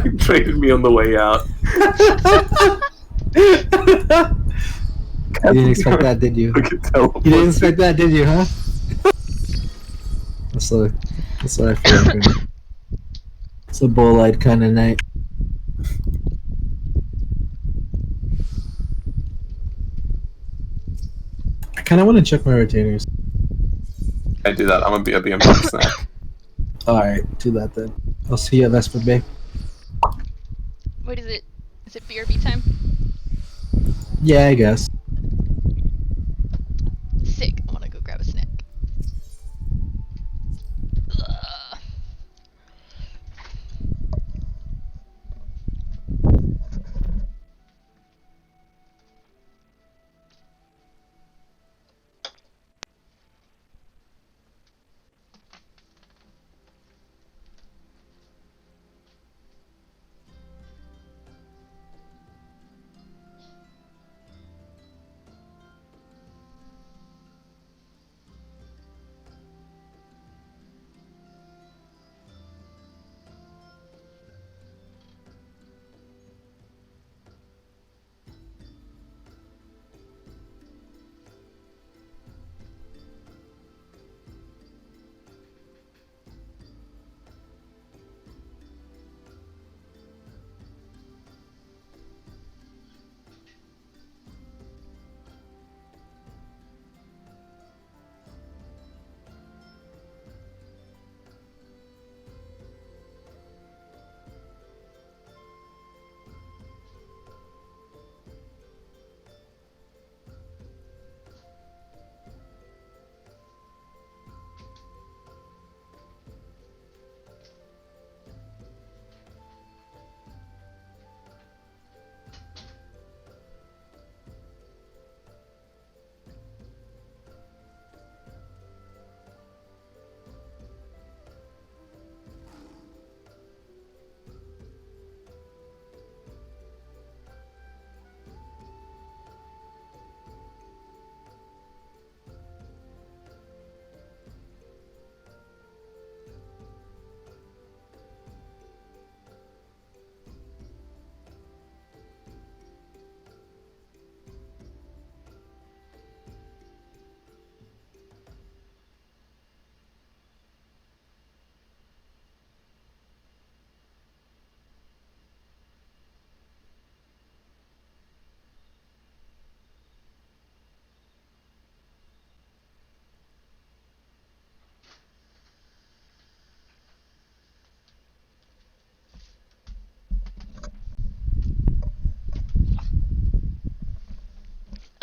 He traded me on the way out. You didn't expect that, did you? I could tell. You didn't expect that, did you, huh? That's what I feel like. It's a bull-eyed kind of night. I kind of want to check my retainers. I do that. I'm gonna be a BM snack. Alright, do that then. I'll see you at Vesper Bay. Wait, is it BRB time? Yeah, I guess. Sick. I wanna go grab a snack. Ugh.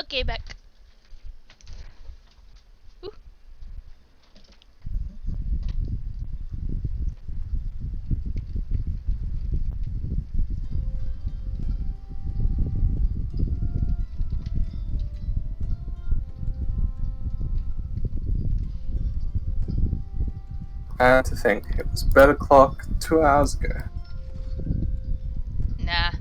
Okay, back. Ooh. And to think, it was bed o'clock 2 hours ago. Nah.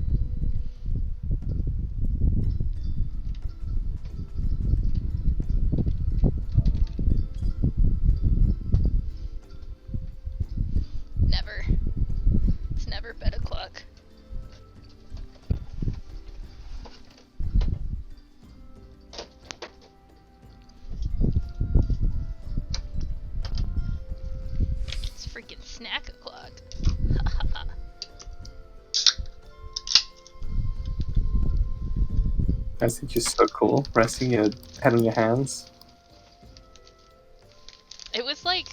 Never. It's never bed o'clock. It's freaking snack o'clock. I think you're so cool, resting your head on your hands. It was like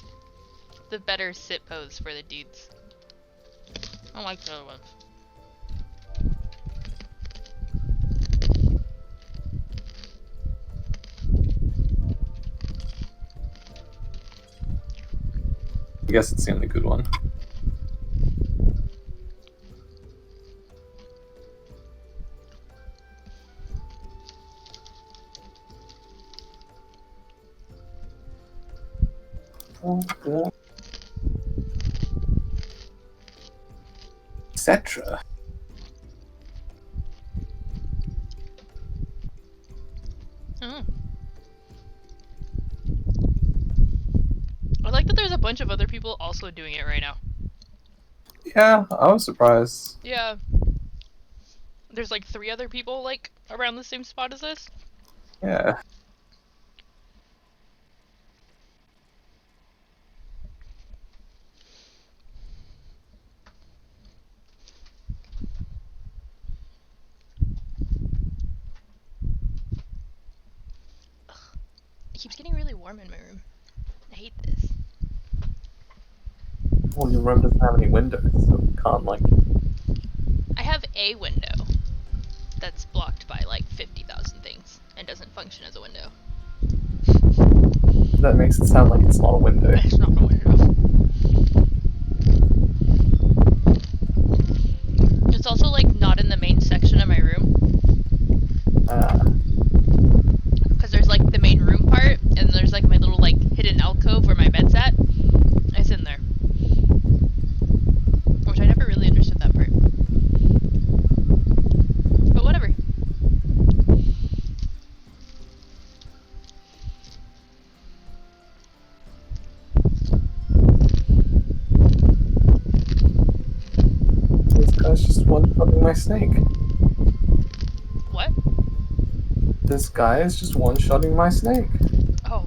the better sit pose for the dudes. I don't like the other ones. I guess it's the only good one. Etc. Oh. I like that there's a bunch of other people also doing it right now. Yeah, I was surprised. Yeah. There's like 3 other people like around the same spot as this. Yeah. It keeps getting really warm in my room. I hate this. Well, your room doesn't have any windows, so you can't, like... I have a window that's blocked by like 50,000 things and doesn't function as a window. That makes it sound like it's not a window. It's not a window. It's also like not in the main section of my room. Because there's like the main room part, and there's like my little like hidden alcove where my bed's at. It's in there. Which I never really understood that part. But whatever. This guy's just one-shotting my snake. What? This guy is just one-shotting my snake. Oh.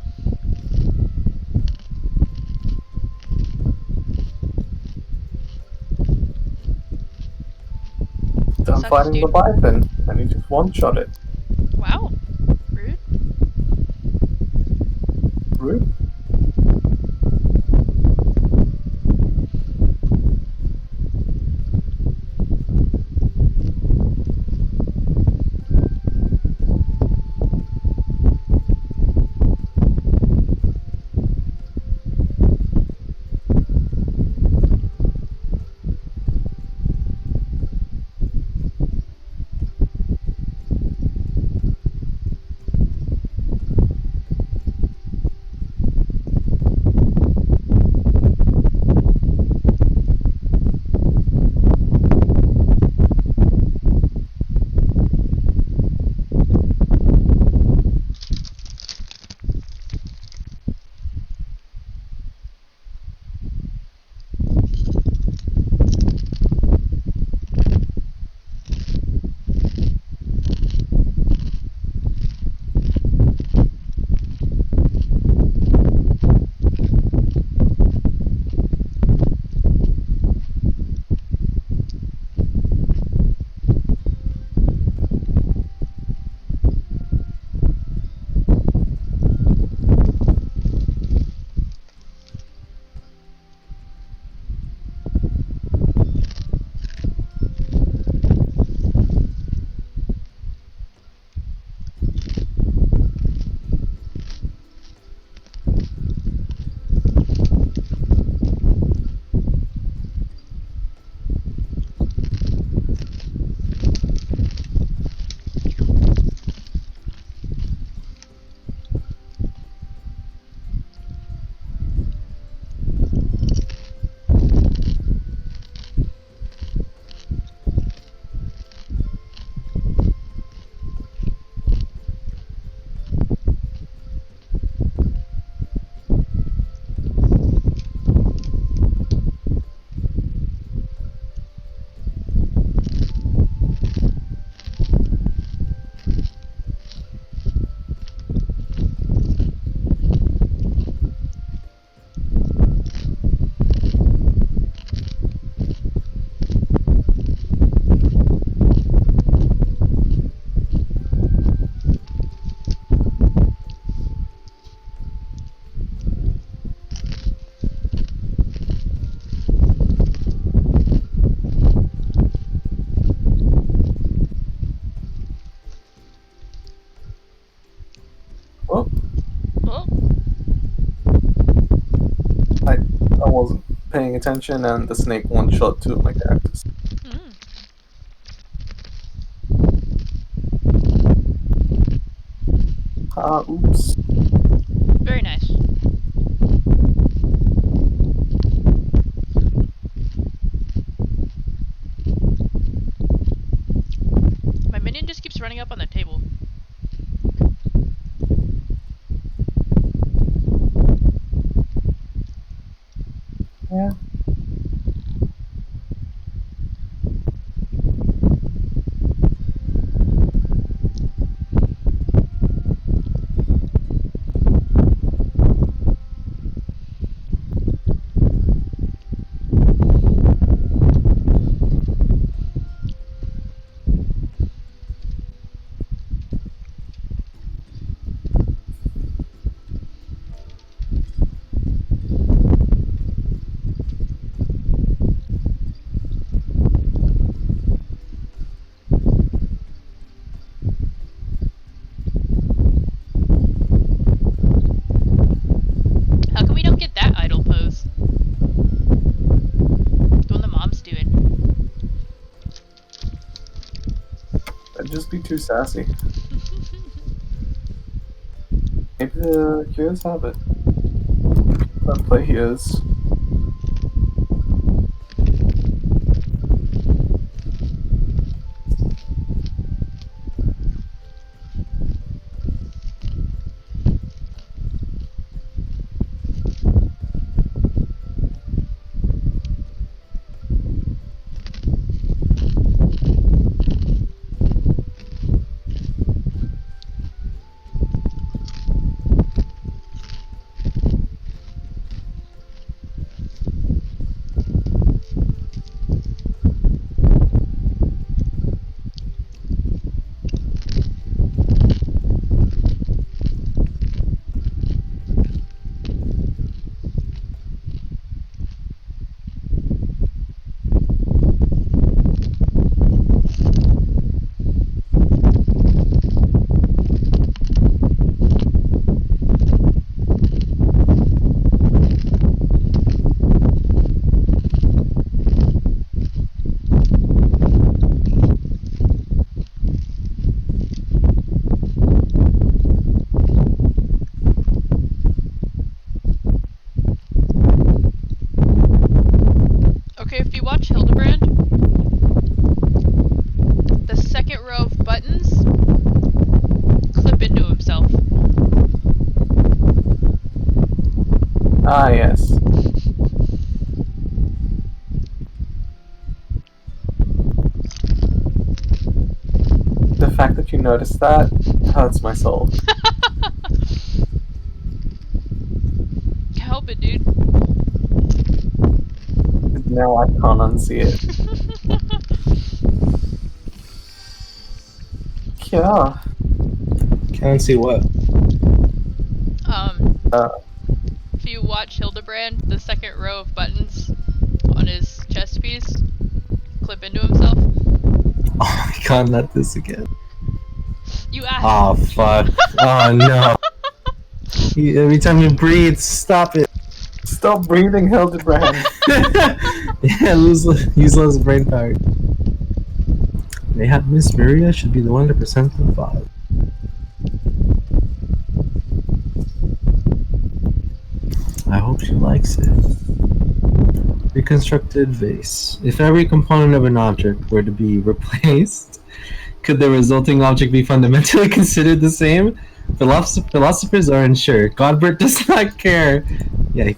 I'm Sucks, fighting dude. Leviathan, and he just one-shot it. Wow. Rude. Rude. paying attention, and the snake one-shot two of my characters. Mm. Oops. Very nice. My minion just keeps running up on the table. Yeah. How come we don't get that idle pose? The one the mom's doing. That'd just be too sassy. Maybe the Heroes have it. Don't play Heroes. Okay, if you watch Hildibrand, the second row of buttons clip into himself. Ah, yes. The fact that you noticed that hurts my soul. Can't help it, dude. Now I can't unsee it. Yeah. Can't see what. If you watch Hildibrand, the second row of buttons on his chest piece clip into himself. Oh my god, not this again. You asked. Oh fuck. Oh no. Every time you breathe, stop it. Stop breathing, Hildibrand. Yeah, use less brain power. Mayhap Miss Maria should be the 100% of 5. I hope she likes it. Reconstructed vase. If every component of an object were to be replaced, could the resulting object be fundamentally considered the same? Philosophers are unsure. Godbert does not care. Yeah,